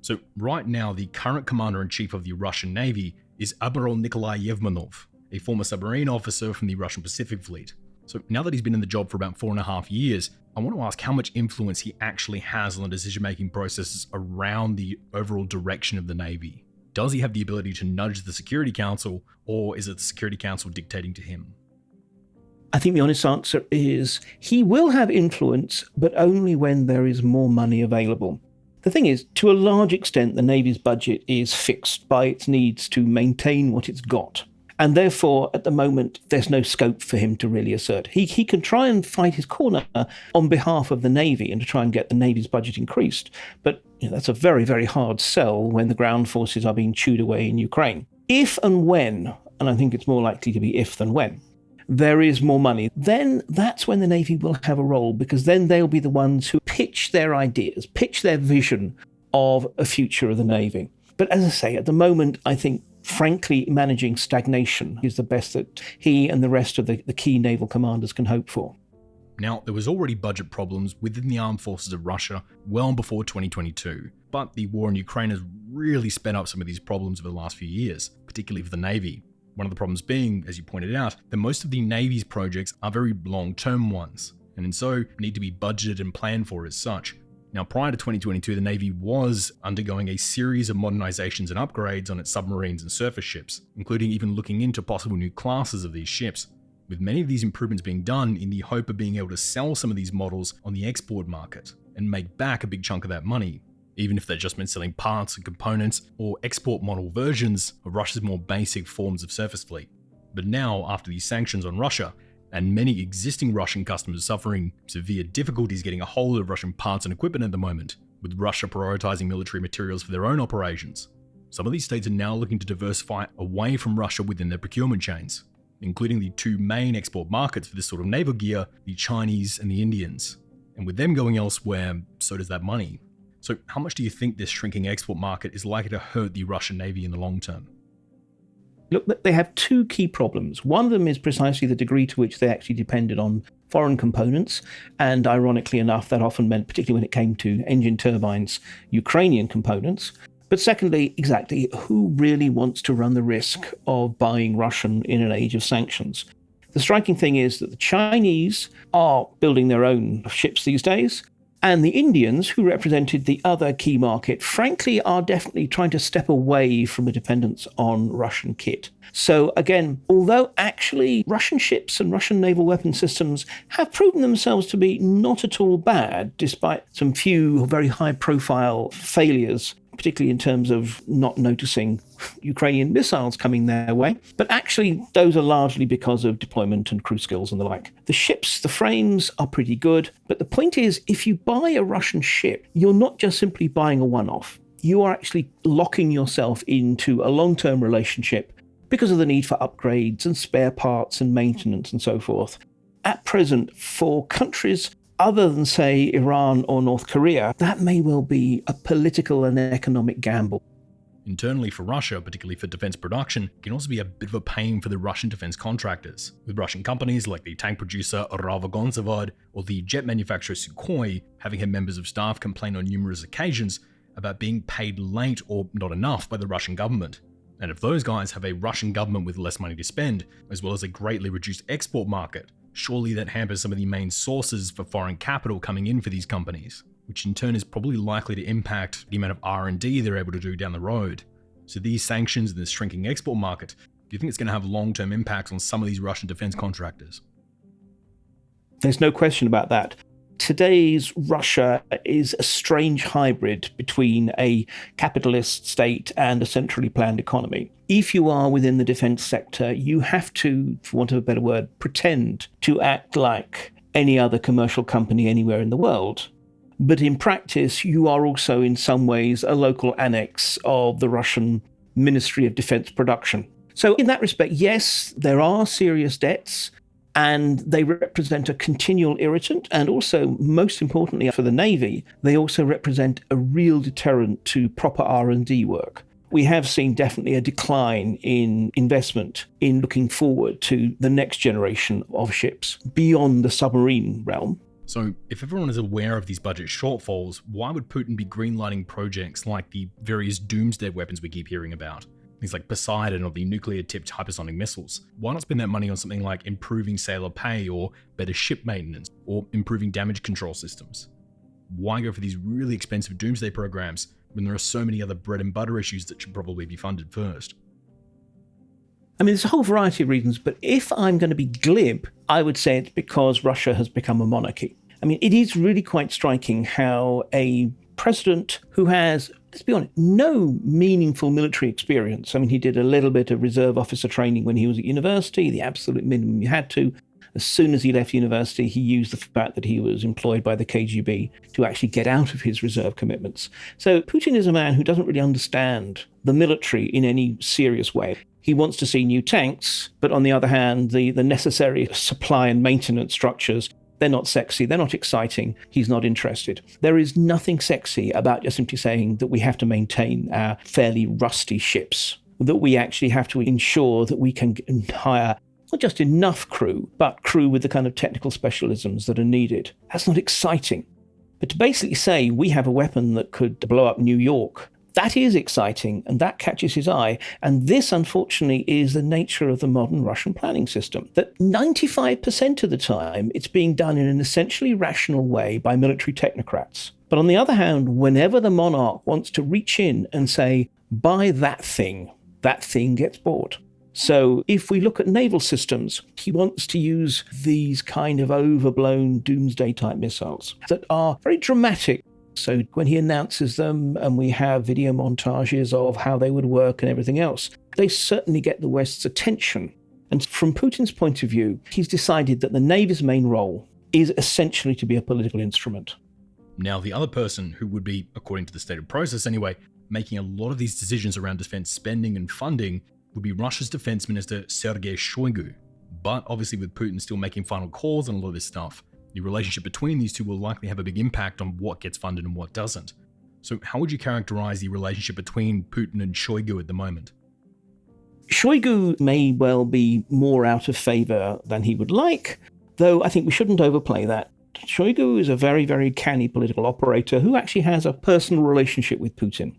So right now, the current commander-in-chief of the Russian Navy is Admiral Nikolai Yevmenov, a former submarine officer from the Russian Pacific Fleet. So now that he's been in the job for about 4.5 years, I want to ask how much influence he actually has on the decision-making processes around the overall direction of the Navy. Does he have the ability to nudge the Security Council, or is it the Security Council dictating to him? I think the honest answer is he will have influence, but only when there is more money available. The thing is, to a large extent, the Navy's budget is fixed by its needs to maintain what it's got. And therefore, at the moment, there's no scope for him to really assert. He can try and fight his corner on behalf of the Navy and to try and get the Navy's budget increased. But that's a very, very hard sell when the ground forces are being chewed away in Ukraine. If and when, and I think it's more likely to be if than when, there is more money, then that's when the Navy will have a role, because then they'll be the ones who pitch their ideas, pitch their vision of a future of the Navy. But as I say, at the moment, I think, frankly, managing stagnation is the best that he and the rest of the key naval commanders can hope for. Now, there was already budget problems within the armed forces of Russia well before 2022, but the war in Ukraine has really sped up some of these problems over the last few years, particularly for the Navy. One of the problems being, as you pointed out, that most of the Navy's projects are very long-term ones, and so need to be budgeted and planned for as such. Now, prior to 2022, the Navy was undergoing a series of modernizations and upgrades on its submarines and surface ships, including even looking into possible new classes of these ships, with many of these improvements being done in the hope of being able to sell some of these models on the export market and make back a big chunk of that money, even if that just meant selling parts and components or export model versions of Russia's more basic forms of surface fleet. But now, after these sanctions on Russia, and many existing Russian customers suffering severe difficulties getting a hold of Russian parts and equipment at the moment, with Russia prioritizing military materials for their own operations, some of these states are now looking to diversify away from Russia within their procurement chains, including the two main export markets for this sort of naval gear, the Chinese and the Indians. And with them going elsewhere, so does that money. So how much do you think this shrinking export market is likely to hurt the Russian Navy in the long term? Look, they have two key problems. One of them is precisely the degree to which they actually depended on foreign components. And ironically enough, that often meant, particularly when it came to engine turbines, Ukrainian components. But secondly, exactly, who really wants to run the risk of buying Russian in an age of sanctions? The striking thing is that the Chinese are building their own ships these days. And the Indians, who represented the other key market, frankly, are definitely trying to step away from a dependence on Russian kit. So again, although actually Russian ships and Russian naval weapon systems have proven themselves to be not at all bad, despite some few very high-profile failures, particularly in terms of not noticing Ukrainian missiles coming their way. But actually, those are largely because of deployment and crew skills and the like. The ships, the frames are pretty good. But the point is, if you buy a Russian ship, you're not just simply buying a one-off. You are actually locking yourself into a long-term relationship because of the need for upgrades and spare parts and maintenance and so forth. At present, for countries other than, say, Iran or North Korea, that may well be a political and economic gamble. internally for Russia, particularly for defense production, can also be a bit of a pain for the Russian defense contractors, with Russian companies like the tank producer Uravalgonzavod or the jet manufacturer Sukhoi having had members of staff complain on numerous occasions about being paid late or not enough by the Russian government. And if those guys have a Russian government with less money to spend, as well as a greatly reduced export market, surely that hampers some of the main sources for foreign capital coming in for these companies, which in turn is probably likely to impact the amount of R&D they're able to do down the road. So these sanctions and this shrinking export market, do you think it's going to have long-term impacts on some of these Russian defense contractors? There's no question about that. Today's Russia is a strange hybrid between a capitalist state and a centrally planned economy. If you are within the defense sector, you have to, for want of a better word, pretend to act like any other commercial company anywhere in the world. But in practice, you are also in some ways a local annex of the Russian Ministry of Defense Production. So in that respect, yes, there are serious debts, and they represent a continual irritant. And also, most importantly for the Navy, they also represent a real deterrent to proper R&D work. We have seen definitely a decline in investment in looking forward to the next generation of ships beyond the submarine realm. So if everyone is aware of these budget shortfalls, why would Putin be greenlighting projects like the various doomsday weapons we keep hearing about? Things like Poseidon or the nuclear-tipped hypersonic missiles. Why not spend that money on something like improving sailor pay or better ship maintenance or improving damage control systems? Why go for these really expensive doomsday programs when there are so many other bread and butter issues that should probably be funded first? I mean, there's a whole variety of reasons, but if I'm going to be glib, I would say it's because Russia has become a monarchy. I mean, it is really quite striking how a president who has, let's be honest, no meaningful military experience. I mean, he did a little bit of reserve officer training when he was at university, the absolute minimum you had to. As soon as he left university, he used the fact that he was employed by the KGB to actually get out of his reserve commitments. So Putin is a man who doesn't really understand the military in any serious way. He wants to see new tanks, but on the other hand, the necessary supply and maintenance structures, they're not sexy, they're not exciting, he's not interested. There is nothing sexy about just simply saying that we have to maintain our fairly rusty ships, that we actually have to ensure that we can hire not just enough crew, but crew with the kind of technical specialisms that are needed. That's not exciting. But to basically say we have a weapon that could blow up New York, that is exciting, and that catches his eye. And this, unfortunately, is the nature of the modern Russian planning system, that 95% of the time it's being done in an essentially rational way by military technocrats. But on the other hand, whenever the monarch wants to reach in and say, buy that thing gets bought. So if we look at naval systems, he wants to use these kind of overblown doomsday-type missiles that are very dramatic. So when he announces them and we have video montages of how they would work and everything else, they certainly get the West's attention. And from Putin's point of view, he's decided that the Navy's main role is essentially to be a political instrument. Now, the other person who would be, according to the stated process anyway, making a lot of these decisions around defense spending and funding would be Russia's defense minister Sergei Shoigu. But obviously with Putin still making final calls on a lot of this stuff, the relationship between these two will likely have a big impact on what gets funded and what doesn't. So how would you characterize the relationship between Putin and Shoigu at the moment? Shoigu may well be more out of favor than he would like, though I think we shouldn't overplay that. Shoigu is a very, very canny political operator who actually has a personal relationship with Putin.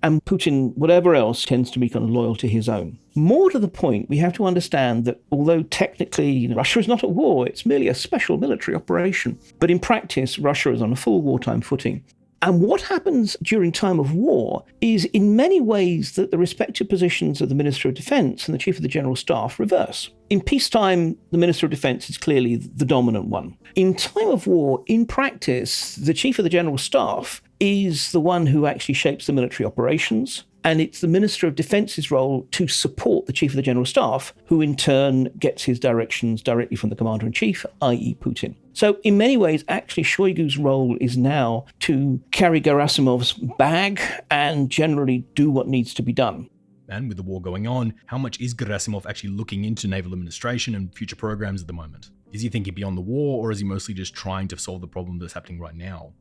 And Putin, whatever else, tends to be kind of loyal to his own. More to the point, we have to understand that although technically Russia is not at war, it's merely a special military operation. But in practice, Russia is on a full wartime footing. And what happens during time of war is in many ways that the respective positions of the Minister of Defense and the Chief of the General Staff reverse. In peacetime, the Minister of Defense is clearly the dominant one. In time of war, in practice, the Chief of the General Staff is the one who actually shapes the military operations. And it's the Minister of Defence's role to support the Chief of the General Staff, who in turn gets his directions directly from the Commander-in-Chief, i.e. Putin. So in many ways, actually, Shoigu's role is now to carry Gerasimov's bag and generally do what needs to be done. And with the war going on, how much is Gerasimov actually looking into naval administration and future programs at the moment? Is he thinking beyond the war, or is he mostly just trying to solve the problem that's happening right now?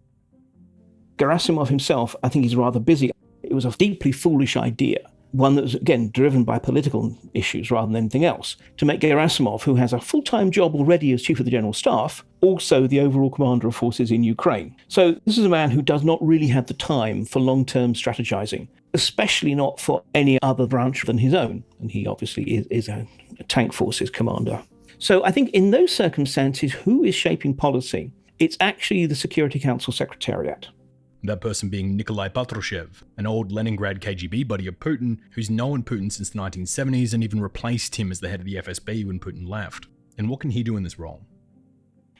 Gerasimov himself, I think, is rather busy. It was a deeply foolish idea, one that was, again, driven by political issues rather than anything else, to make Gerasimov, who has a full-time job already as Chief of the General Staff, also the overall commander of forces in Ukraine. So this is a man who does not really have the time for long-term strategizing, especially not for any other branch than his own. And he obviously is a tank forces commander. So I think in those circumstances, who is shaping policy? It's actually the Security Council Secretariat. That person being Nikolai Patrushev, an old Leningrad KGB buddy of Putin who's known Putin since the 1970s and even replaced him as the head of the FSB when Putin left. And what can he do in this role?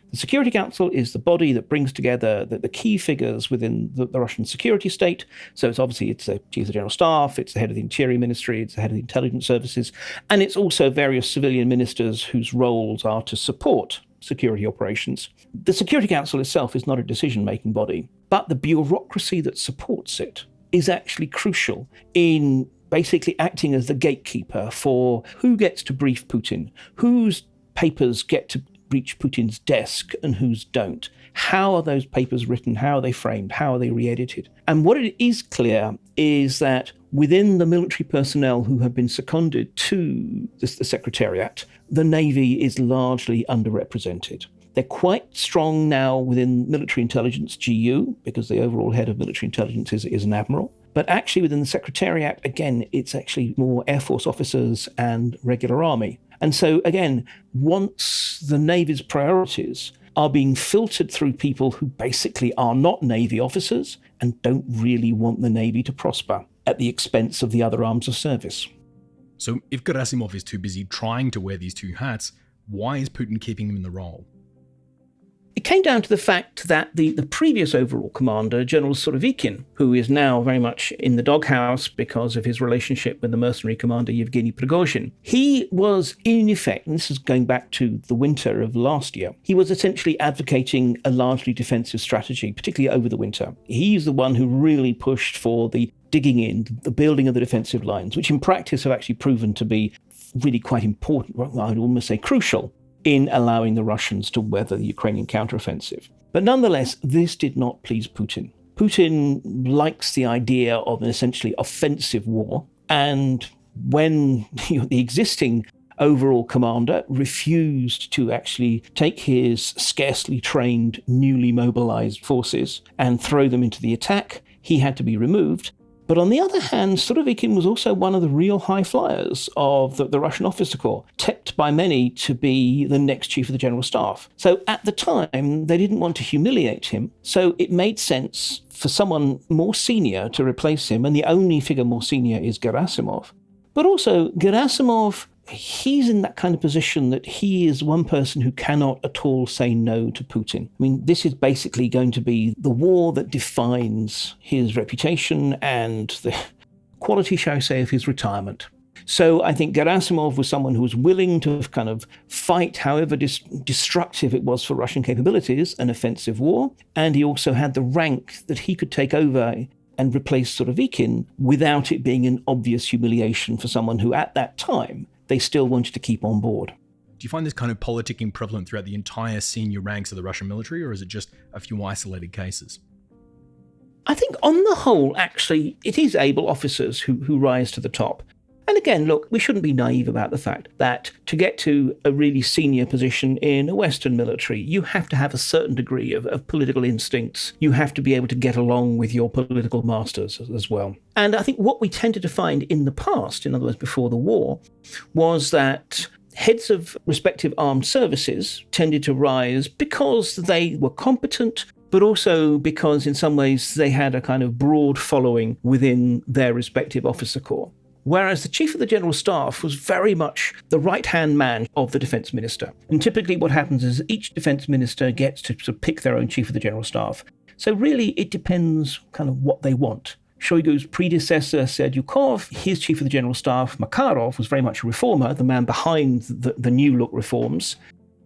The Security Council is the body that brings together the key figures within the Russian security state. So it's the Chief of the General Staff, it's the head of the Interior Ministry, it's the head of the intelligence services, and it's also various civilian ministers whose roles are to support security operations. The Security Council itself is not a decision-making body, but the bureaucracy that supports it is actually crucial in basically acting as the gatekeeper for who gets to brief Putin, whose papers get to reach Putin's desk and whose don't. How are those papers written? How are they framed? How are they re-edited? And what it is clear is that within the military personnel who have been seconded to the Secretariat, the Navy is largely underrepresented. They're quite strong now within military intelligence, GU, because the overall head of military intelligence is an admiral. But actually within the Secretariat, again, it's actually more Air Force officers and regular army. And so, again, once the Navy's priorities are being filtered through people who basically are not Navy officers and don't really want the Navy to prosper at the expense of the other arms of service. So if Gerasimov is too busy trying to wear these two hats, why is Putin keeping him in the role? It came down to the fact that the previous overall commander, General Surovikin, who is now very much in the doghouse because of his relationship with the mercenary commander Yevgeny Prigozhin, he was in effect, and this is going back to the winter of last year, he was essentially advocating a largely defensive strategy, particularly over the winter. He's the one who really pushed for the digging in, the building of the defensive lines, which in practice have actually proven to be really quite important, I'd almost say crucial, in allowing the Russians to weather the Ukrainian counteroffensive. But nonetheless, this did not please Putin. Putin likes the idea of an essentially offensive war, and when the existing overall commander refused to actually take his scarcely trained, newly mobilized forces and throw them into the attack, he had to be removed. But on the other hand, Surovikin was also one of the real high flyers of the Russian officer corps, tipped by many to be the next Chief of the General Staff. So at the time, they didn't want to humiliate him. So it made sense for someone more senior to replace him. And the only figure more senior is Gerasimov. But also, Gerasimov, he's in that kind of position that he is one person who cannot at all say no to Putin. I mean, this is basically going to be the war that defines his reputation and the quality, shall I say, of his retirement. So I think Gerasimov was someone who was willing to kind of fight, however destructive it was for Russian capabilities, an offensive war. And he also had the rank that he could take over and replace Surovikin without it being an obvious humiliation for someone who at that time they still wanted to keep on board. Do you find this kind of politicking prevalent throughout the entire senior ranks of the Russian military, or is it just a few isolated cases? I think on the whole, actually, it is able officers who rise to the top. And again, look, we shouldn't be naive about the fact that to get to a really senior position in a Western military, you have to have a certain degree of political instincts. You have to be able to get along with your political masters as well. And I think what we tended to find in the past, in other words, before the war, was that heads of respective armed services tended to rise because they were competent, but also because in some ways they had a kind of broad following within their respective officer corps. Whereas the Chief of the General Staff was very much the right-hand man of the Defence Minister. And typically what happens is each Defence Minister gets to sort of pick their own Chief of the General Staff. So really it depends kind of what they want. Shoigu's predecessor, Serdyukov, his Chief of the General Staff, Makarov, was very much a reformer, the man behind the new look reforms,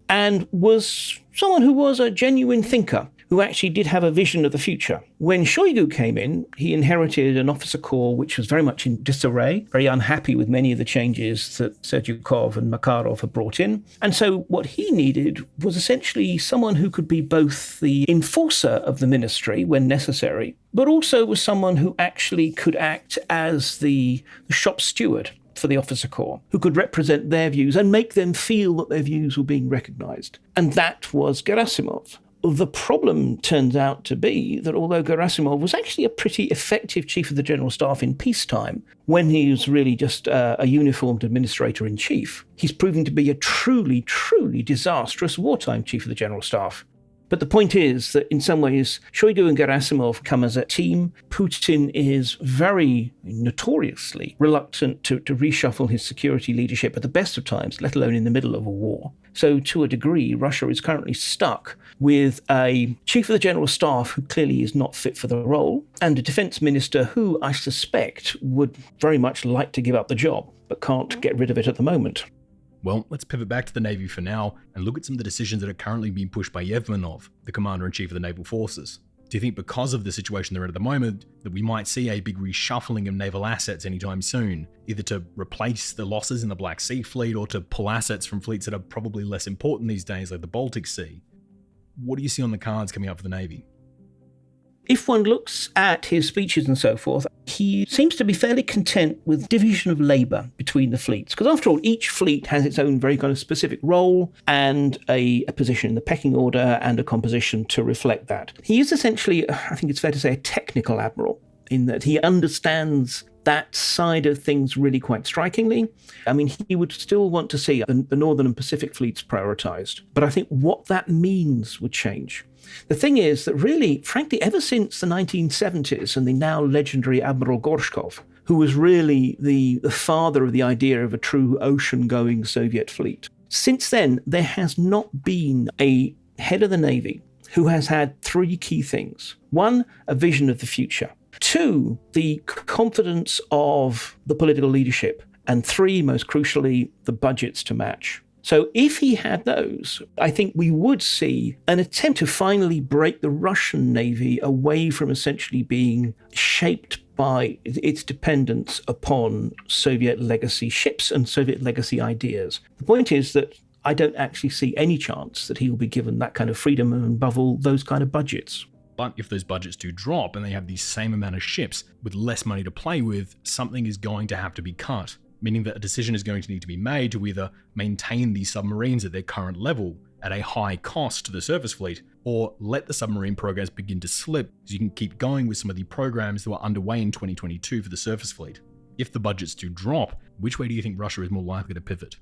and was someone who was a genuine thinker, who actually did have a vision of the future. When Shoigu came in, he inherited an officer corps which was very much in disarray, very unhappy with many of the changes that Serdyukov and Makarov had brought in. And so what he needed was essentially someone who could be both the enforcer of the ministry when necessary, but also was someone who actually could act as the shop steward for the officer corps, who could represent their views and make them feel that their views were being recognized. And that was Gerasimov. The problem turns out to be that although Gerasimov was actually a pretty effective chief of the general staff in peacetime, when he was really just a uniformed administrator-in-chief, he's proving to be a truly, truly disastrous wartime chief of the general staff. But the point is that in some ways, Shoigu and Gerasimov come as a team. Putin is very notoriously reluctant to reshuffle his security leadership at the best of times, let alone in the middle of a war. So to a degree, Russia is currently stuck with a chief of the general staff who clearly is not fit for the role, and a defense minister who I suspect would very much like to give up the job, but can't get rid of it at the moment. Well, let's pivot back to the Navy for now and look at some of the decisions that are currently being pushed by Yevmenov, the Commander-in-Chief of the Naval Forces. Do you think because of the situation they're in at the moment that we might see a big reshuffling of naval assets anytime soon, either to replace the losses in the Black Sea Fleet or to pull assets from fleets that are probably less important these days like the Baltic Sea? What do you see on the cards coming up for the Navy? If one looks at his speeches and so forth, he seems to be fairly content with division of labour between the fleets. Because after all, each fleet has its own very kind of specific role and a position in the pecking order and a composition to reflect that. He is essentially, I think it's fair to say, a technical admiral in that he understands that side of things really quite strikingly. I mean, he would still want to see the Northern and Pacific fleets prioritised. But I think what that means would change. The thing is that really, frankly, ever since the 1970s and the now legendary Admiral Gorshkov, who was really the father of the idea of a true ocean-going Soviet fleet, since then, there has not been a head of the Navy who has had three key things. One, a vision of the future. Two, the confidence of the political leadership. And three, most crucially, the budgets to match. So if he had those, I think we would see an attempt to finally break the Russian Navy away from essentially being shaped by its dependence upon Soviet legacy ships and Soviet legacy ideas. The point is that I don't actually see any chance that he will be given that kind of freedom and above all, those kind of budgets. But if those budgets do drop and they have the same amount of ships with less money to play with, something is going to have to be cut. Meaning that a decision is going to need to be made to either maintain these submarines at their current level at a high cost to the surface fleet, or let the submarine programs begin to slip so you can keep going with some of the programs that were underway in 2022 for the surface fleet. If the budgets do drop, which way do you think Russia is more likely to pivot?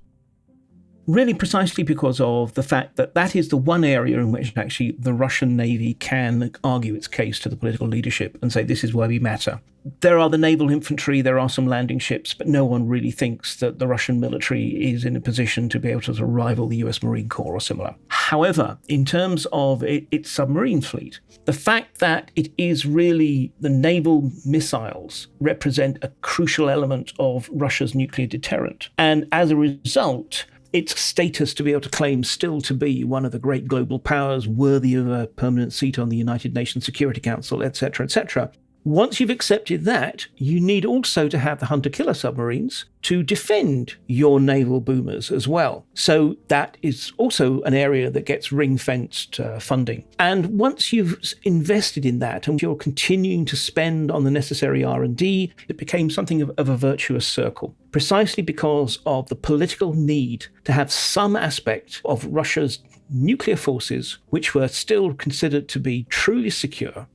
Really precisely because of the fact that that is the one area in which actually the Russian Navy can argue its case to the political leadership and say this is why we matter. There are the naval infantry, there are some landing ships, but no one really thinks that the Russian military is in a position to be able to rival the US Marine Corps or similar. However, in terms of its submarine fleet, the fact that it is really the naval missiles represent a crucial element of Russia's nuclear deterrent. And as a result, its status to be able to claim still to be one of the great global powers worthy of a permanent seat on the United Nations Security Council, etc., etc. Once you've accepted that, you need also to have the hunter-killer submarines to defend your naval boomers as well. So that is also an area that gets ring-fenced funding. And once you've invested in that and you're continuing to spend on the necessary R&D, it became something of a virtuous circle, precisely because of the political need to have some aspect of Russia's nuclear forces, which were still considered to be truly secure.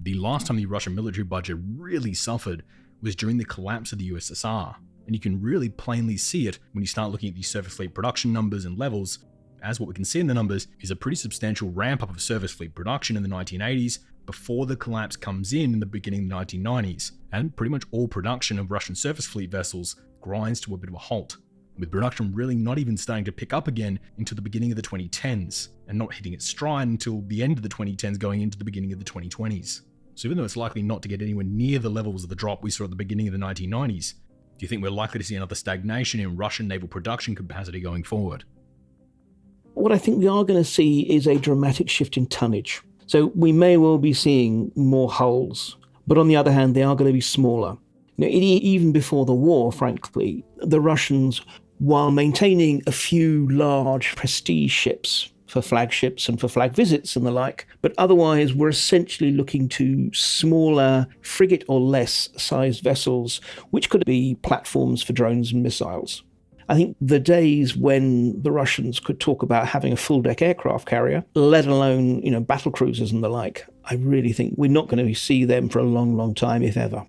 The last time the Russian military budget really suffered was during the collapse of the USSR, and you can really plainly see it when you start looking at the surface fleet production numbers and levels, as what we can see in the numbers is a pretty substantial ramp up of surface fleet production in the 1980s before the collapse comes in the beginning of the 1990s, and pretty much all production of Russian surface fleet vessels grinds to a bit of a halt, with production really not even starting to pick up again until the beginning of the 2010s, and not hitting its stride until the end of the 2010s going into the beginning of the 2020s. So even though it's likely not to get anywhere near the levels of the drop we saw at the beginning of the 1990s, do you think we're likely to see another stagnation in Russian naval production capacity going forward? What I think we are going to see is a dramatic shift in tonnage. So we may well be seeing more hulls, but on the other hand, they are going to be smaller. Even before the war, frankly, the Russians, while maintaining a few large prestige ships for flagships and for flag visits and the like, but otherwise we're essentially looking to smaller frigate or less sized vessels, which could be platforms for drones and missiles. I think the days when the Russians could talk about having a full-deck aircraft carrier, let alone, battle cruisers and the like, I really think we're not going to see them for a long, long time, if ever.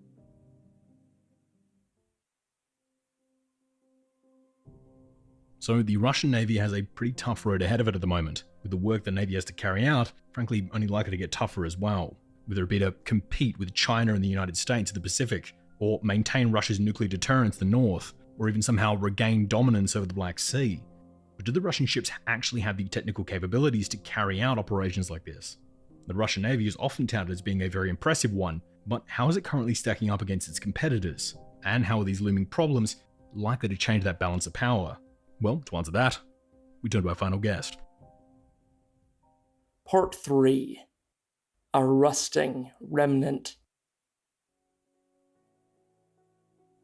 So the Russian Navy has a pretty tough road ahead of it at the moment, with the work the Navy has to carry out, frankly, only likely to get tougher as well, whether it be to compete with China and the United States in the Pacific, or maintain Russia's nuclear deterrence in the north, or even somehow regain dominance over the Black Sea. But do the Russian ships actually have the technical capabilities to carry out operations like this? The Russian Navy is often touted as being a very impressive one, but how is it currently stacking up against its competitors? And how are these looming problems likely to change that balance of power? Well, to answer that, we turn to our final guest. Part 3. A rusting remnant.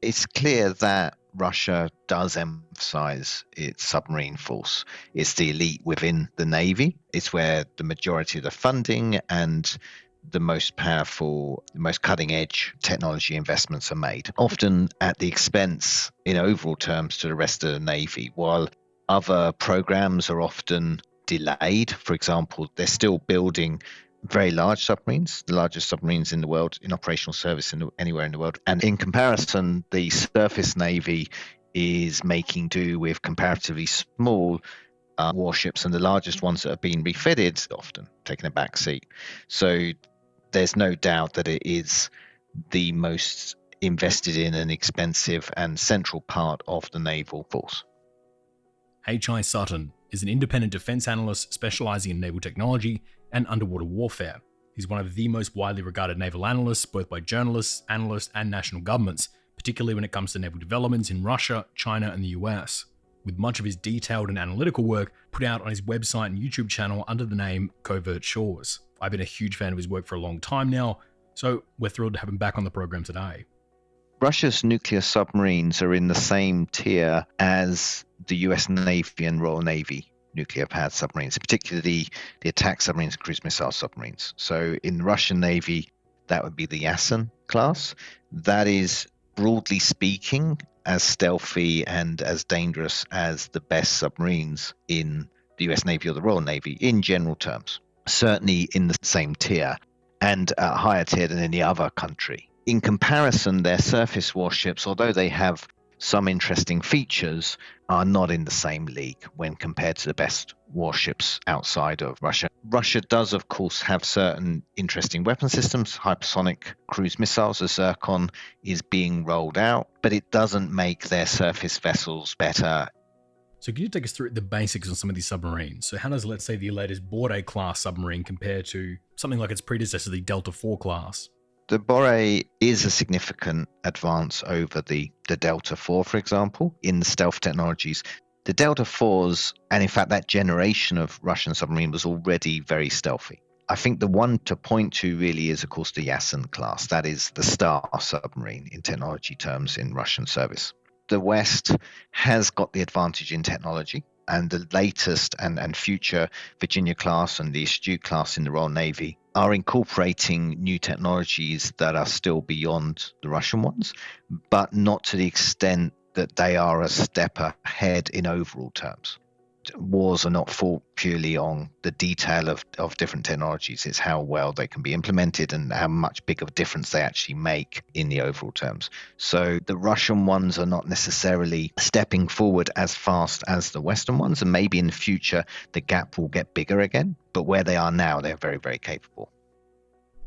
It's clear that Russia does emphasize its submarine force. It's the elite within the Navy. It's where the majority of the funding and the most powerful, the most cutting-edge technology investments are made, often at the expense, in overall terms, to the rest of the Navy, while other programs are often delayed. For example, they're still building very large submarines, the largest submarines in the world in operational service anywhere in the world. And in comparison, the surface Navy is making do with comparatively small warships, and the largest ones that have been refitted often taking a back seat. So there's no doubt that it is the most invested in and expensive and central part of the naval force. H.I. Sutton is an independent defense analyst specializing in naval technology and underwater warfare. He's one of the most widely regarded naval analysts, both by journalists, analysts, and national governments, particularly when it comes to naval developments in Russia, China, and the US, with much of his detailed and analytical work put out on his website and YouTube channel under the name Covert Shores. I've been a huge fan of his work for a long time now, so we're thrilled to have him back on the program today. Russia's nuclear submarines are in the same tier as the US Navy and Royal Navy nuclear-powered submarines, particularly the attack submarines and cruise missile submarines. So in the Russian Navy, that would be the Sutton class. That is, broadly speaking, as stealthy and as dangerous as the best submarines in the US Navy or the Royal Navy, in general terms. Certainly in the same tier, and a higher tier than any other country. In comparison, their surface warships, although they have some interesting features, are not in the same league when compared to the best warships outside of Russia. Russia does, of course, have certain interesting weapon systems. Hypersonic cruise missiles, the Zircon, is being rolled out, but it doesn't make their surface vessels better. So can you take us through the basics on some of these submarines? So how does, let's say, the latest Boré class submarine compare to something like its predecessor, the Delta IV class? The Boré is a significant advance over the Delta IV, for example, in the stealth technologies. The Delta IVs, and in fact that generation of Russian submarine, was already very stealthy. I think the one to point to really is, of course, the Sutton class. That is the star submarine in technology terms in Russian service. The West has got the advantage in technology, and the latest and future Virginia class and the Astute class in the Royal Navy are incorporating new technologies that are still beyond the Russian ones, but not to the extent that they are a step ahead in overall terms. Wars are not fought purely on the detail of different technologies. It's how well they can be implemented and how much big of a difference they actually make in the overall terms. So the Russian ones are not necessarily stepping forward as fast as the Western ones, and maybe in the future the gap will get bigger again. But where they are now, they're very, very capable.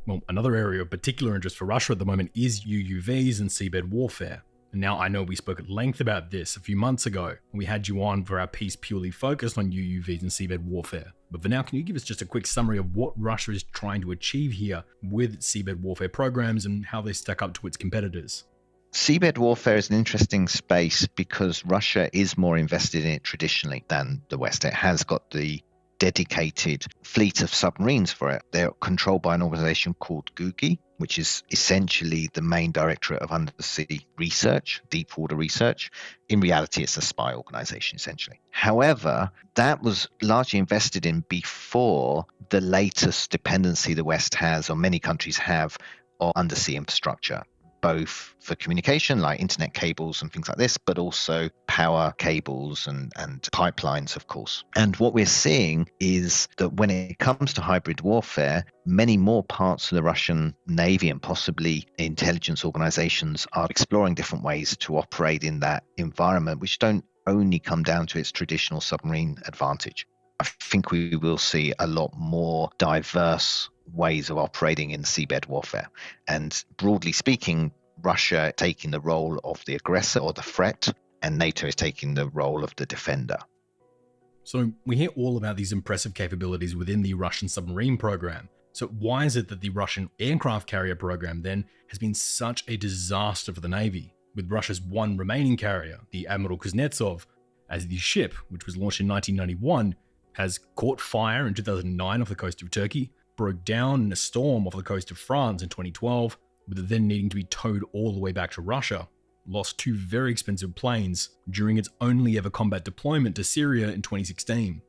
Well, another area of particular interest for Russia at the moment is UUVs and seabed warfare. And now I know we spoke at length about this a few months ago, and we had you on for our piece purely focused on UUVs and seabed warfare. But for now, can you give us just a quick summary of what Russia is trying to achieve here with its seabed warfare programs and how they stack up to its competitors? Seabed warfare is an interesting space because Russia is more invested in it traditionally than the West. It has got the dedicated fleet of submarines for it. They're controlled by an organization called GUGI, which is essentially the main directorate of undersea research, deep water research. In reality, it's a spy organization, essentially. However, that was largely invested in before the latest dependency the West has, or many countries have, on undersea infrastructure, both for communication, like internet cables and things like this, but also power cables and pipelines, of course. And what we're seeing is that when it comes to hybrid warfare, many more parts of the Russian Navy and possibly intelligence organizations are exploring different ways to operate in that environment, which don't only come down to its traditional submarine advantage. I think we will see a lot more diverse ways of operating in seabed warfare. And broadly speaking, Russia taking the role of the aggressor or the threat, and NATO is taking the role of the defender. So we hear all about these impressive capabilities within the Russian submarine program. So why is it that the Russian aircraft carrier program then has been such a disaster for the Navy, with Russia's one remaining carrier, the Admiral Kuznetsov, as the ship, which was launched in 1991, has caught fire in 2009 off the coast of Turkey, broke down in a storm off the coast of France in 2012, with it then needing to be towed all the way back to Russia, lost 2 very expensive planes during its only ever combat deployment to Syria in 2016.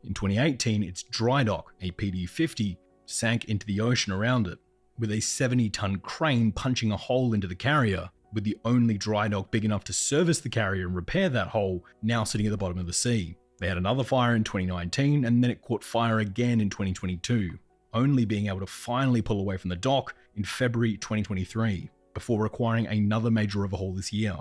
In 2018, its dry dock, a PD-50, sank into the ocean around it, with a 70-ton crane punching a hole into the carrier, with the only dry dock big enough to service the carrier and repair that hole now sitting at the bottom of the sea. They had another fire in 2019, and then it caught fire again in 2022, only being able to finally pull away from the dock in February 2023, before requiring another major overhaul this year.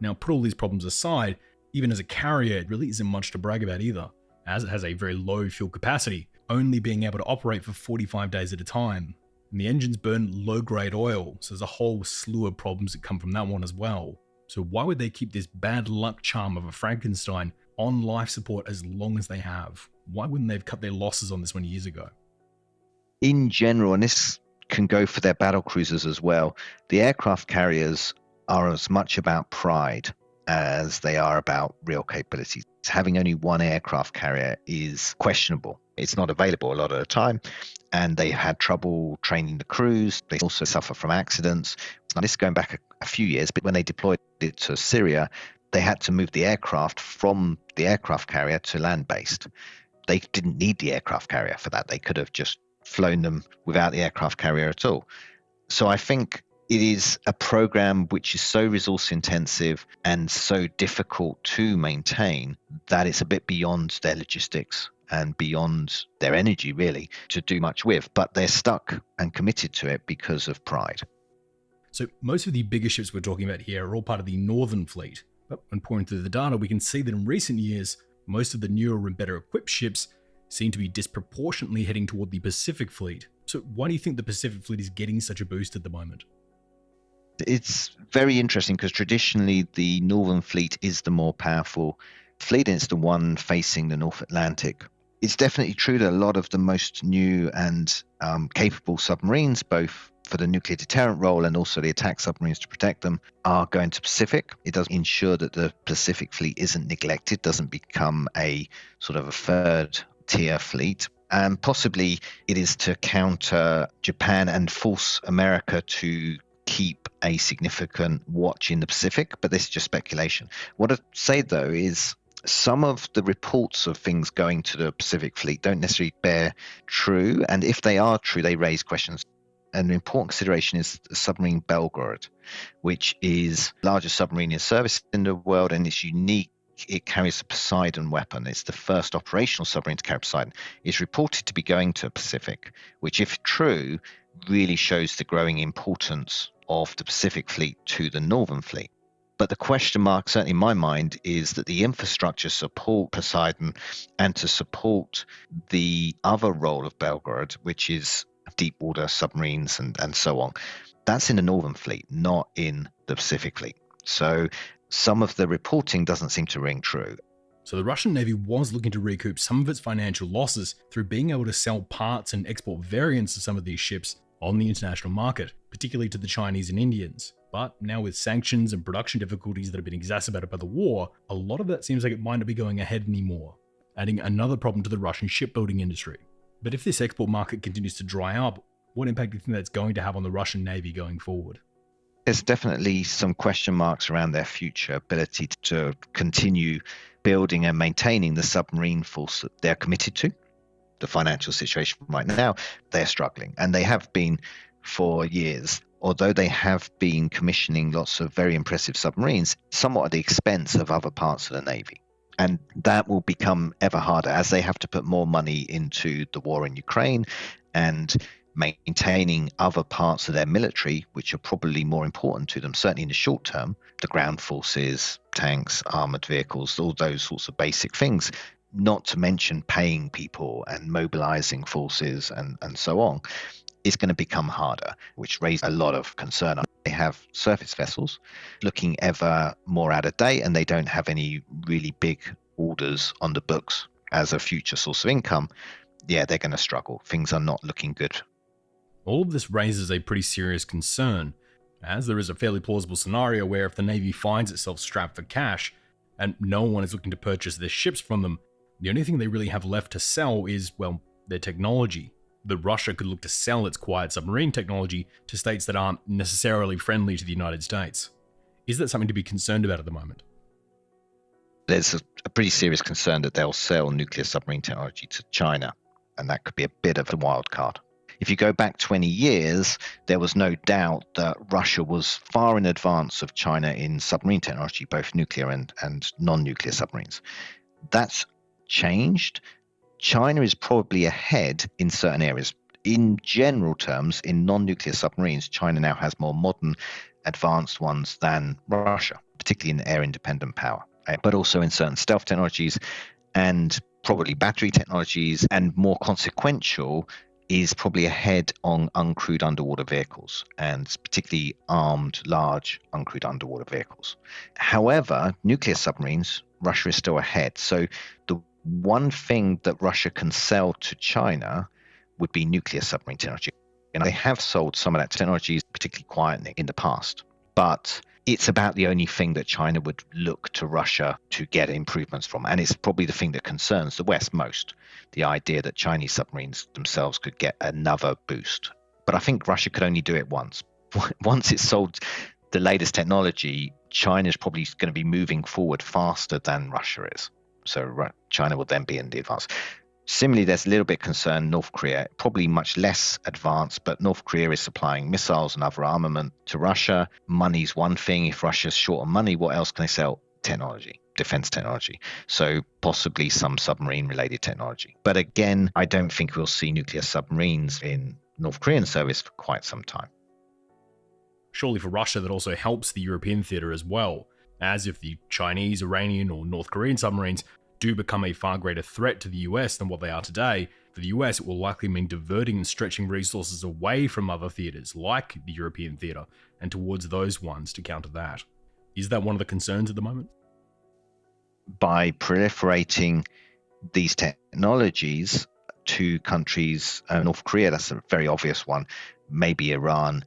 Now, put all these problems aside, even as a carrier, it really isn't much to brag about either, as it has a very low fuel capacity, only being able to operate for 45 days at a time. And the engines burn low-grade oil, so there's a whole slew of problems that come from that one as well. So why would they keep this bad luck charm of a Frankenstein on life support as long as they have? Why wouldn't they have cut their losses on this one years ago? In general, and this can go for their battle cruisers as well, the aircraft carriers are as much about pride as they are about real capabilities. Having only one aircraft carrier is questionable. It's not available a lot of the time, and they had trouble training the crews. They also suffer from accidents. Now, this is going back a few years, but when they deployed it to Syria, they had to move the aircraft from the aircraft carrier to land-based. They didn't need the aircraft carrier for that. They could have just flown them without the aircraft carrier at all. So I think it is a program which is so resource intensive and so difficult to maintain that it's a bit beyond their logistics and beyond their energy, really, to do much with. But they're stuck and committed to it because of pride. So most of the bigger ships we're talking about here are all part of the Northern Fleet. But when pouring through the data, we can see that in recent years, most of the newer and better equipped ships seem to be disproportionately heading toward the Pacific Fleet. So why do you think the Pacific Fleet is getting such a boost at the moment? It's very interesting because traditionally the Northern Fleet is the more powerful fleet, and it's the one facing the North Atlantic. It's definitely true that a lot of the most new and capable submarines, both for the nuclear deterrent role and also the attack submarines to protect them, are going to Pacific. It does ensure that the Pacific Fleet isn't neglected, doesn't become a sort of a third tier fleet. And possibly it is to counter Japan and force America to keep a significant watch in the Pacific, but this is just speculation. What I'd say, though, is some of the reports of things going to the Pacific Fleet don't necessarily bear true, and if they are true, they raise questions. An important consideration is the submarine Belgorod, which is the largest submarine in service in the world, and it's unique. It carries a Poseidon weapon. It's the first operational submarine to carry Poseidon. It's reported to be going to the Pacific, which, if true, really shows the growing importance of the Pacific Fleet to the Northern Fleet. But the question mark, certainly in my mind, is that the infrastructure support Poseidon and to support the other role of Belgorod, which is deep water submarines and so on, that's in the Northern Fleet, not in the Pacific Fleet. So some of the reporting doesn't seem to ring true. So the Russian Navy was looking to recoup some of its financial losses through being able to sell parts and export variants of some of these ships on the international market, particularly to the Chinese and Indians. But now with sanctions and production difficulties that have been exacerbated by the war, a lot of that seems like it might not be going ahead anymore. adding another problem to the Russian shipbuilding industry. But if this export market continues to dry up, what impact do you think that's going to have on the Russian Navy going forward? There's definitely some question marks around their future ability to continue building and maintaining the submarine force that they're committed to. The financial situation right now, they're struggling, and they have been for years. Although they have been commissioning lots of very impressive submarines, somewhat at the expense of other parts of the Navy. And that will become ever harder as they have to put more money into the war in Ukraine and maintaining other parts of their military, which are probably more important to them, certainly in the short term, the ground forces, tanks, armored vehicles, all those sorts of basic things, not to mention paying people and mobilizing forces and so on, is going to become harder, which raised a lot of concern. They have surface vessels looking ever more out of date, and they don't have any really big orders on the books as a future source of income. Yeah, they're going to struggle. Things are not looking good. All of this raises a pretty serious concern, as there is a fairly plausible scenario where if the Navy finds itself strapped for cash and no one is looking to purchase their ships from them, the only thing they really have left to sell is, well, their technology. That Russia could look to sell its quiet submarine technology to states that aren't necessarily friendly to the United States. Is that something to be concerned about at the moment? There's a pretty serious concern that they'll sell nuclear submarine technology to China, and that could be a bit of a wild card. If you go back 20 years, there was no doubt that Russia was far in advance of China in submarine technology, both nuclear and non-nuclear submarines. That's changed. China is probably ahead in certain areas. In general terms, in non-nuclear submarines, China now has more modern, advanced ones than Russia, particularly in air-independent power, but also in certain stealth technologies and probably battery technologies, and more consequential is probably ahead on uncrewed underwater vehicles, and particularly armed, large uncrewed underwater vehicles. However, nuclear submarines, Russia is still ahead. So the one thing that Russia can sell to China would be nuclear submarine technology. And they have sold some of that technology, particularly quietly, in the past. But it's about the only thing that China would look to Russia to get improvements from. And it's probably the thing that concerns the West most, the idea that Chinese submarines themselves could get another boost. But I think Russia could only do it once. Once it's sold the latest technology, China's probably going to be moving forward faster than Russia is. So China will then be in the advance. Similarly, there's a little bit concern North Korea, probably much less advanced, but North Korea is supplying missiles and other armament to Russia. Money's one thing. If Russia's short on money, what else can they sell? Technology, defense technology. So possibly some submarine-related technology. But again, I don't think we'll see nuclear submarines in North Korean service for quite some time. Surely for Russia, that also helps the European theatre as well, as if the Chinese, Iranian, or North Korean submarines do become a far greater threat to the US than what they are today, for the US it will likely mean diverting and stretching resources away from other theatres like the European theatre and towards those ones to counter that. Is that one of the concerns at the moment? By proliferating these technologies to countries, North Korea, that's a very obvious one, maybe Iran,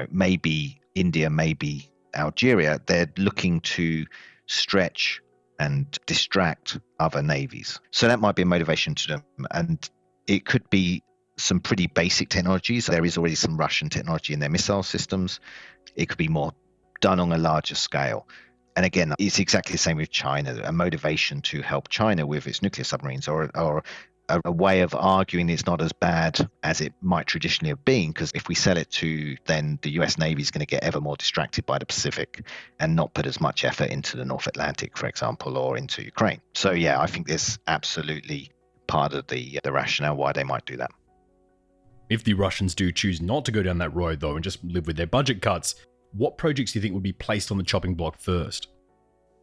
maybe India, maybe Algeria, they're looking to stretch and distract other navies. So that might be a motivation to them. And it could be some pretty basic technologies. There is already some Russian technology in their missile systems. It could be more done on a larger scale. And again, it's exactly the same with China, a motivation to help China with its nuclear submarines, or a way of arguing it's not as bad as it might traditionally have been, because if we sell it to, then the US Navy is going to get ever more distracted by the Pacific and not put as much effort into the North Atlantic, for example, or into Ukraine. So yeah, I think there's absolutely part of the rationale why they might do that. If the Russians do choose not to go down that road, though, and just live with their budget cuts, what projects do you think would be placed on the chopping block first?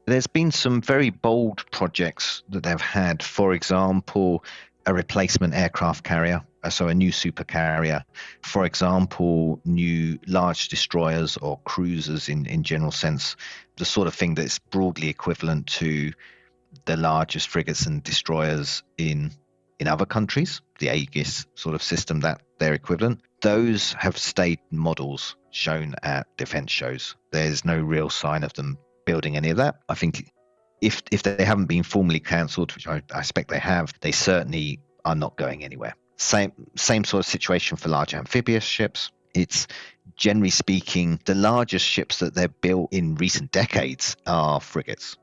There's been some very bold projects that they've had. For example, a replacement aircraft carrier, so a new super carrier. For example, new large destroyers or cruisers in general sense, the sort of thing that's broadly equivalent to the largest frigates and destroyers in other countries, the IISS sort of system, that they're equivalent. Those have stayed models shown at defense shows. There's no real sign of them building any of that. I think if they haven't been formally cancelled, which I expect they have, they certainly are not going anywhere. Same sort of situation for large amphibious ships. It's generally speaking, the largest ships that they've built in recent decades are frigates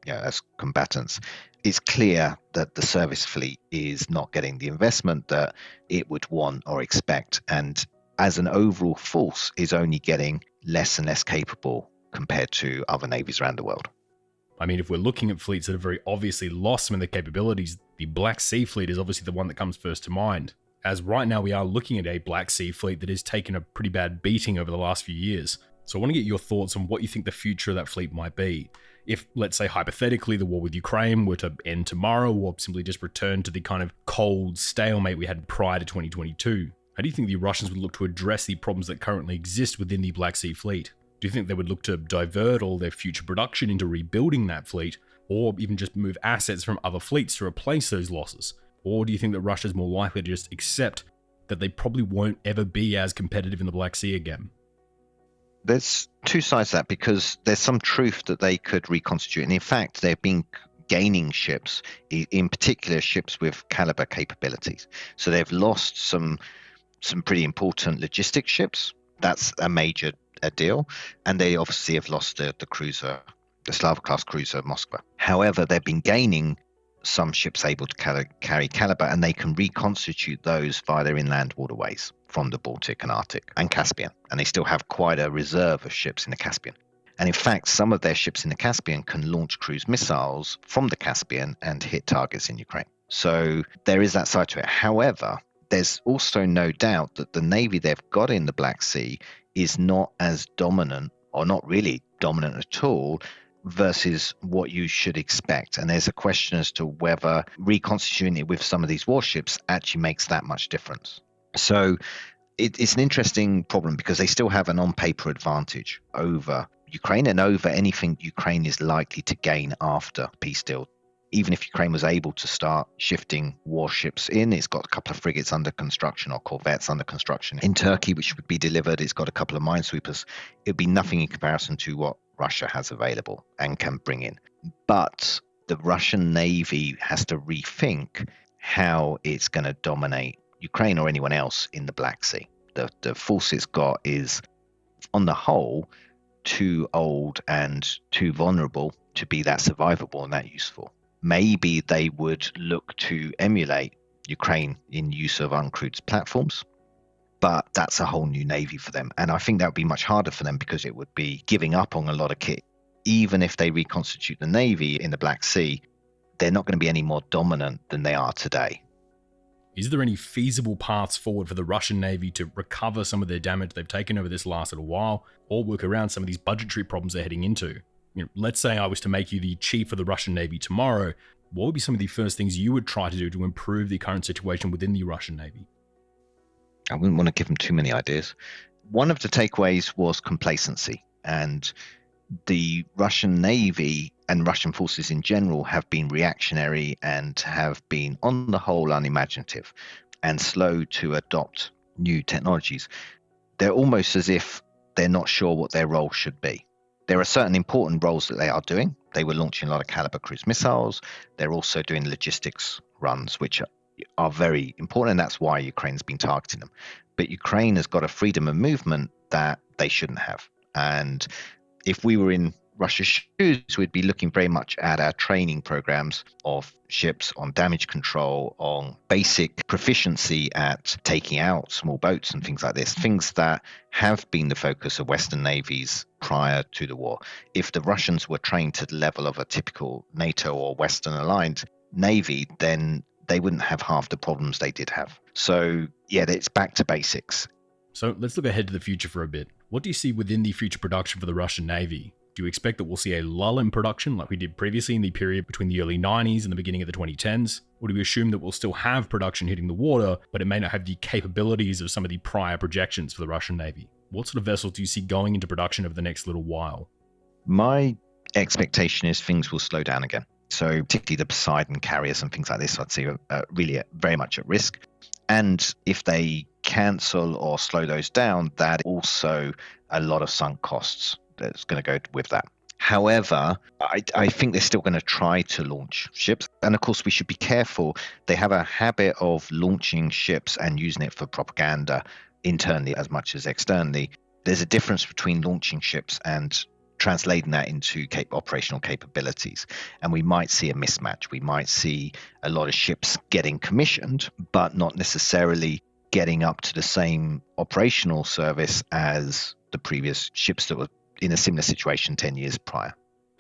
as combatants. It's clear that the service fleet is not getting the investment that it would want or expect, and as an overall force is only getting less and less capable compared to other navies around the world. I mean, if we're looking at fleets that have very obviously lost some of their capabilities, the Black Sea Fleet is obviously the one that comes first to mind. As right now we are looking at a Black Sea Fleet that has taken a pretty bad beating over the last few years. So I want to get your thoughts on what you think the future of that fleet might be. If, let's say, hypothetically, the war with Ukraine were to end tomorrow or simply just return to the kind of cold stalemate we had prior to 2022, how do you think the Russians would look to address the problems that currently exist within the Black Sea Fleet? Do you think they would look to divert all their future production into rebuilding that fleet, or even just move assets from other fleets to replace those losses? Or do you think that Russia's more likely to just accept that they probably won't ever be as competitive in the Black Sea again? There's two sides to that, because there's some truth that they could reconstitute. And in fact, they've been gaining ships, in particular ships with caliber capabilities. So they've lost some pretty important logistics ships. That's a major deal. And they obviously have lost the cruiser, the Slava-class cruiser Moskva. However, they've been gaining some ships able to carry caliber, and they can reconstitute those via their inland waterways from the Baltic and Arctic and Caspian. And they still have quite a reserve of ships in the Caspian. And in fact, some of their ships in the Caspian can launch cruise missiles from the Caspian and hit targets in Ukraine. So there is that side to it. However, there's also no doubt that the navy they've got in the Black Sea is not as dominant, or not really dominant at all, versus what you should expect. And there's a question as to whether reconstituting it with some of these warships actually makes that much difference. So it's an interesting problem, because they still have an on-paper advantage over Ukraine and over anything Ukraine is likely to gain after peace deal. Even if Ukraine was able to start shifting warships in, it's got a couple of frigates under construction, or corvettes under construction in Turkey, which would be delivered. It's got a couple of minesweepers. It would be nothing in comparison to what Russia has available and can bring in. But the Russian Navy has to rethink how it's going to dominate Ukraine or anyone else in the Black Sea. The force it's got is, on the whole, too old and too vulnerable to be that survivable and that useful. Maybe they would look to emulate Ukraine in use of uncrewed platforms, but that's a whole new navy for them. And I think that would be much harder for them, because it would be giving up on a lot of kit. Even if they reconstitute the navy in the Black Sea, they're not going to be any more dominant than they are today. Is there any feasible paths forward for the Russian Navy to recover some of their damage they've taken over this last little while, or work around some of these budgetary problems they're heading into? Let's say I was to make you the chief of the Russian Navy tomorrow, what would be some of the first things you would try to do to improve the current situation within the Russian Navy? I wouldn't want to give them too many ideas. One of the takeaways was complacency, and the Russian Navy and Russian forces in general have been reactionary and have been, on the whole, unimaginative and slow to adopt new technologies. They're almost as if they're not sure what their role should be. There are certain important roles that they are doing. They were launching a lot of caliber cruise missiles. They're also doing logistics runs, which are very important, and that's why Ukraine's been targeting them. But Ukraine has got a freedom of movement that they shouldn't have. And if we were in Russia's shoes, we'd be looking very much at our training programs of ships, on damage control, on basic proficiency at taking out small boats and things like this, things that have been the focus of Western navies prior to the war. If the Russians were trained to the level of a typical NATO or Western aligned navy, then they wouldn't have half the problems they did have. So yeah, it's back to basics. So let's look ahead to the future for a bit. What do you see within the future production for the Russian Navy? Do you expect that we'll see a lull in production like we did previously in the period between the early 90s and the beginning of the 2010s? Or do we assume that we'll still have production hitting the water, but it may not have the capabilities of some of the prior projections for the Russian Navy? What sort of vessels do you see going into production over the next little while? My expectation is things will slow down again. So particularly the Poseidon carriers and things like this, I'd say are really very much at risk. And if they cancel or slow those down, that also a lot of sunk costs that's going to go with that. However, I think they're still going to try to launch ships. And of course, we should be careful. They have a habit of launching ships and using it for propaganda internally as much as externally. There's a difference between launching ships and translating that into operational capabilities. And we might see a mismatch. We might see a lot of ships getting commissioned, but not necessarily getting up to the same operational service as the previous ships that were in a similar situation 10 years prior.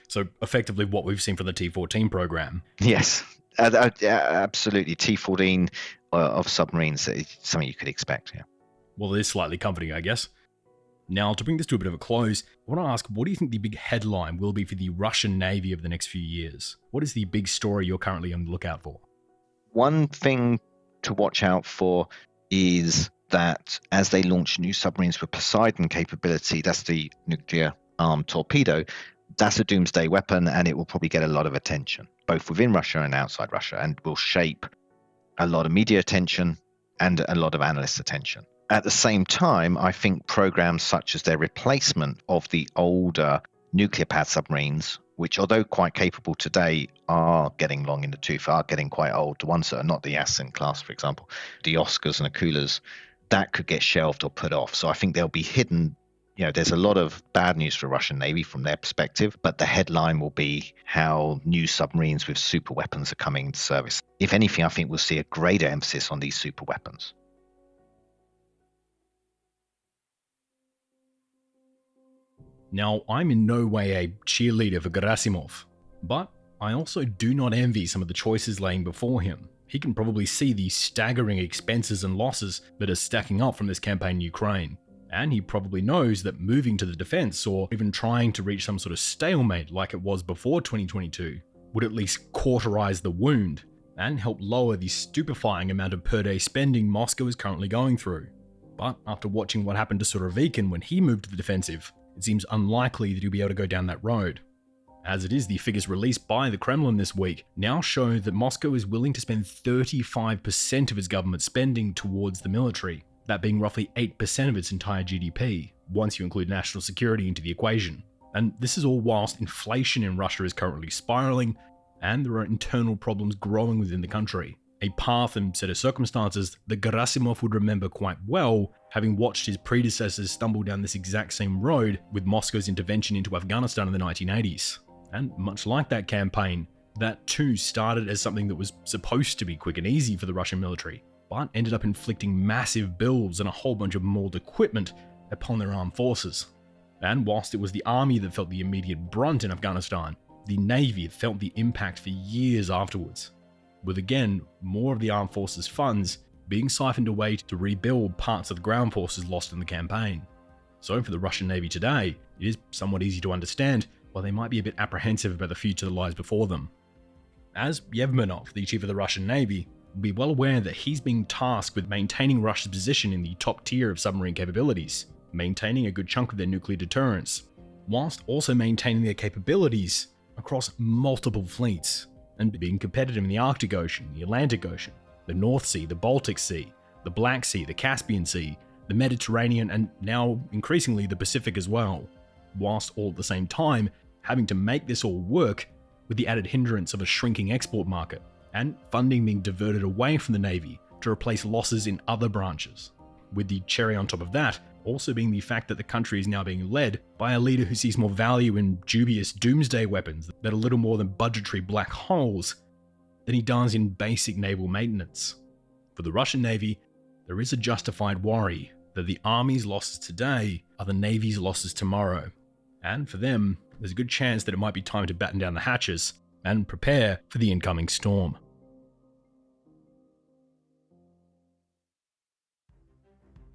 So effectively what we've seen from the T-14 program. Yes, absolutely. T-14 of submarines is something you could expect, yeah. Well, it is slightly comforting, I guess. Now, to bring this to a bit of a close, I want to ask, what do you think the big headline will be for the Russian Navy over the next few years? What is the big story you're currently on the lookout for? One thing to watch out for is that as they launch new submarines with Poseidon capability, that's the nuclear armed torpedo, that's a doomsday weapon, and it will probably get a lot of attention, both within Russia and outside Russia, and will shape a lot of media attention and a lot of analyst attention. At the same time, I think programs such as their replacement of the older nuclear powered submarines, which although quite capable today, are getting long in the tooth, are getting quite old. The ones that are not the Ascent class, for example, the Oscars and Akulas, that could get shelved or put off. So I think they'll be hidden. You know, there's a lot of bad news for Russian Navy from their perspective, but the headline will be how new submarines with super weapons are coming into service. If anything, I think we'll see a greater emphasis on these super weapons. Now, I'm in no way a cheerleader for Gerasimov, but I also do not envy some of the choices laying before him. He can probably see the staggering expenses and losses that are stacking up from this campaign in Ukraine, and he probably knows that moving to the defense or even trying to reach some sort of stalemate like it was before 2022 would at least cauterize the wound and help lower the stupefying amount of per-day spending Moscow is currently going through. But after watching what happened to Surovikin when he moved to the defensive, it seems unlikely that he'll be able to go down that road. As it is, the figures released by the Kremlin this week now show that Moscow is willing to spend 35% of its government spending towards the military, that being roughly 8% of its entire GDP, once you include national security into the equation. And this is all whilst inflation in Russia is currently spiraling, and there are internal problems growing within the country. A path and set of circumstances that Gerasimov would remember quite well, having watched his predecessors stumble down this exact same road with Moscow's intervention into Afghanistan in the 1980s. And much like that campaign, that too started as something that was supposed to be quick and easy for the Russian military, but ended up inflicting massive bills and a whole bunch of mauled equipment upon their armed forces. And whilst it was the army that felt the immediate brunt in Afghanistan, the Navy felt the impact for years afterwards, with again more of the armed forces' funds being siphoned away to rebuild parts of the ground forces lost in the campaign. So for the Russian Navy today, it is somewhat easy to understand why they might be a bit apprehensive about the future that lies before them. As Yevmenov, the chief of the Russian Navy, will be well aware that he's being tasked with maintaining Russia's position in the top tier of submarine capabilities, maintaining a good chunk of their nuclear deterrence, whilst also maintaining their capabilities across multiple fleets, and being competitive in the Arctic Ocean, the Atlantic Ocean, the North Sea, the Baltic Sea, the Black Sea, the Caspian Sea, the Mediterranean, and now increasingly the Pacific as well, whilst all at the same time having to make this all work with the added hindrance of a shrinking export market, and funding being diverted away from the Navy to replace losses in other branches, with the cherry on top of that also being the fact that the country is now being led by a leader who sees more value in dubious doomsday weapons that are little more than budgetary black holes than he does in basic naval maintenance. For the Russian Navy, there is a justified worry that the Army's losses today are the Navy's losses tomorrow, and for them, there's a good chance that it might be time to batten down the hatches and prepare for the incoming storm.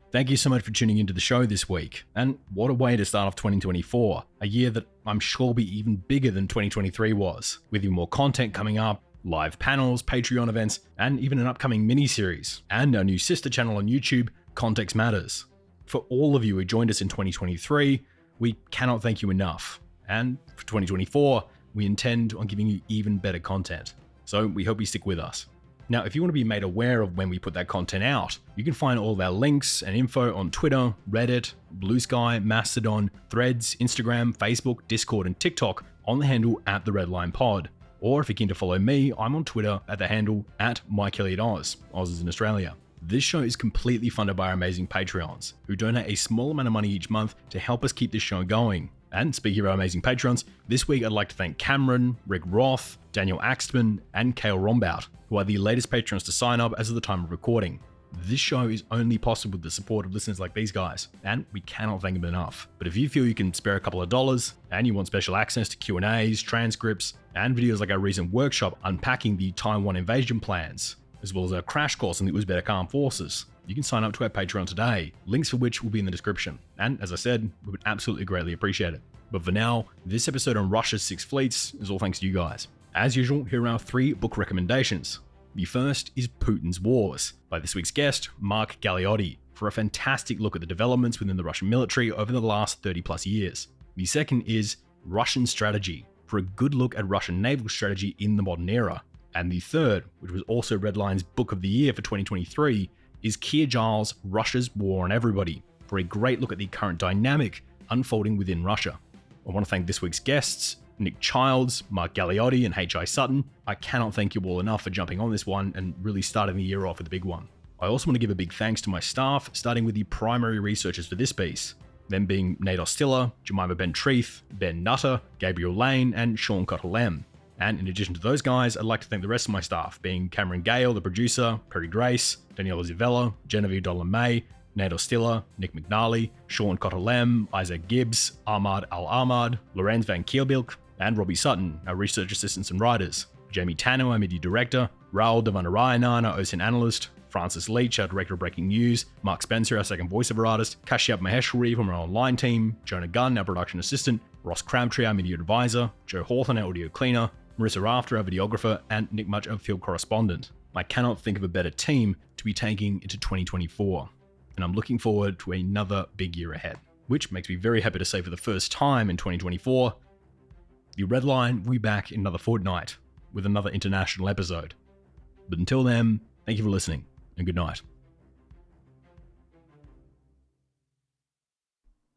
Thank you so much for tuning into the show this week, and what a way to start off 2024, a year that I'm sure will be even bigger than 2023 was, with even more content coming up, live panels, Patreon events, and even an upcoming mini-series, and our new sister channel on YouTube, Context Matters. For all of you who joined us in 2023, we cannot thank you enough, and for 2024, we intend on giving you even better content, so we hope you stick with us. Now, if you want to be made aware of when we put that content out, you can find all of our links and info on Twitter, Reddit, Blue Sky, Mastodon, Threads, Instagram, Facebook, Discord, and TikTok on the handle @TheRedLinePod. Or if you're keen to follow me, I'm on Twitter at the handle @MikeElliottOz. Oz is in Australia. This show is completely funded by our amazing Patreons, who donate a small amount of money each month to help us keep this show going. And speaking of our amazing Patrons, this week I'd like to thank Cameron, Rick Roth, Daniel Axtman, and Kale Rombout, who are the latest patrons to sign up as of the time of recording. This show is only possible with the support of listeners like these guys, and we cannot thank them enough. But if you feel you can spare a couple of dollars, and you want special access to Q&As, transcripts, and videos like our recent workshop unpacking the Taiwan invasion plans, as well as our crash course on the Uzbek Armed Forces, you can sign up to our Patreon today, links for which will be in the description. And as I said, we would absolutely greatly appreciate it. But for now, this episode on Russia's 6 fleets is all thanks to you guys. As usual, here are our 3 book recommendations. The first is Putin's Wars, by this week's guest, Mark Galeotti, for a fantastic look at the developments within the Russian military over the last 30 plus years. The second is Russian Strategy, for a good look at Russian naval strategy in the modern era. And the third, which was also Redline's Book of the Year for 2023, is Keir Giles' Russia's War on Everybody, for a great look at the current dynamic unfolding within Russia. I want to thank this week's guests, Nick Childs, Mark Galeotti, and H.I. Sutton. I cannot thank you all enough for jumping on this one and really starting the year off with a big one. I also want to give a big thanks to my staff, starting with the primary researchers for this piece, them being Nate Ostiller, Jemima Ben-Treith, Ben Nutter, Gabriel Lane, and Sean Cottle-Lem. And in addition to those guys, I'd like to thank the rest of my staff, being Cameron Gale, the producer, Perry Grace, Daniela Zivella, Genevieve Dolan-May, Nate Ostiller, Nick McNally, Sean Cottle-Lem, Isaac Gibbs, Ahmad Al-Ahmad, Lorenz Van Kielbilk, and Robbie Sutton, our research assistants and writers, Jamie Tanner, our media director, Raul Devanarayanan, our OSINT analyst, Francis Leach, our director of breaking news, Mark Spencer, our second voiceover artist, Kashyap Maheshwari from our online team, Jonah Gunn, our production assistant, Ross Crabtree, our media advisor, Joe Hawthorne, our audio cleaner, Marissa Rafter, our videographer, and Nick Mudge, our field correspondent. I cannot think of a better team to be taking into 2024, and I'm looking forward to another big year ahead, which makes me very happy to say for the first time in 2024, the Red Line will be back in another fortnight with another international episode. But until then, thank you for listening, and good night.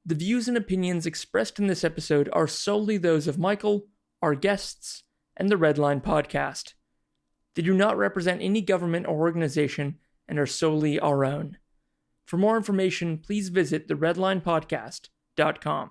The views and opinions expressed in this episode are solely those of Michael, our guests, and the Red Line podcast. They do not represent any government or organization and are solely our own. For more information, please visit theredlinepodcast.com.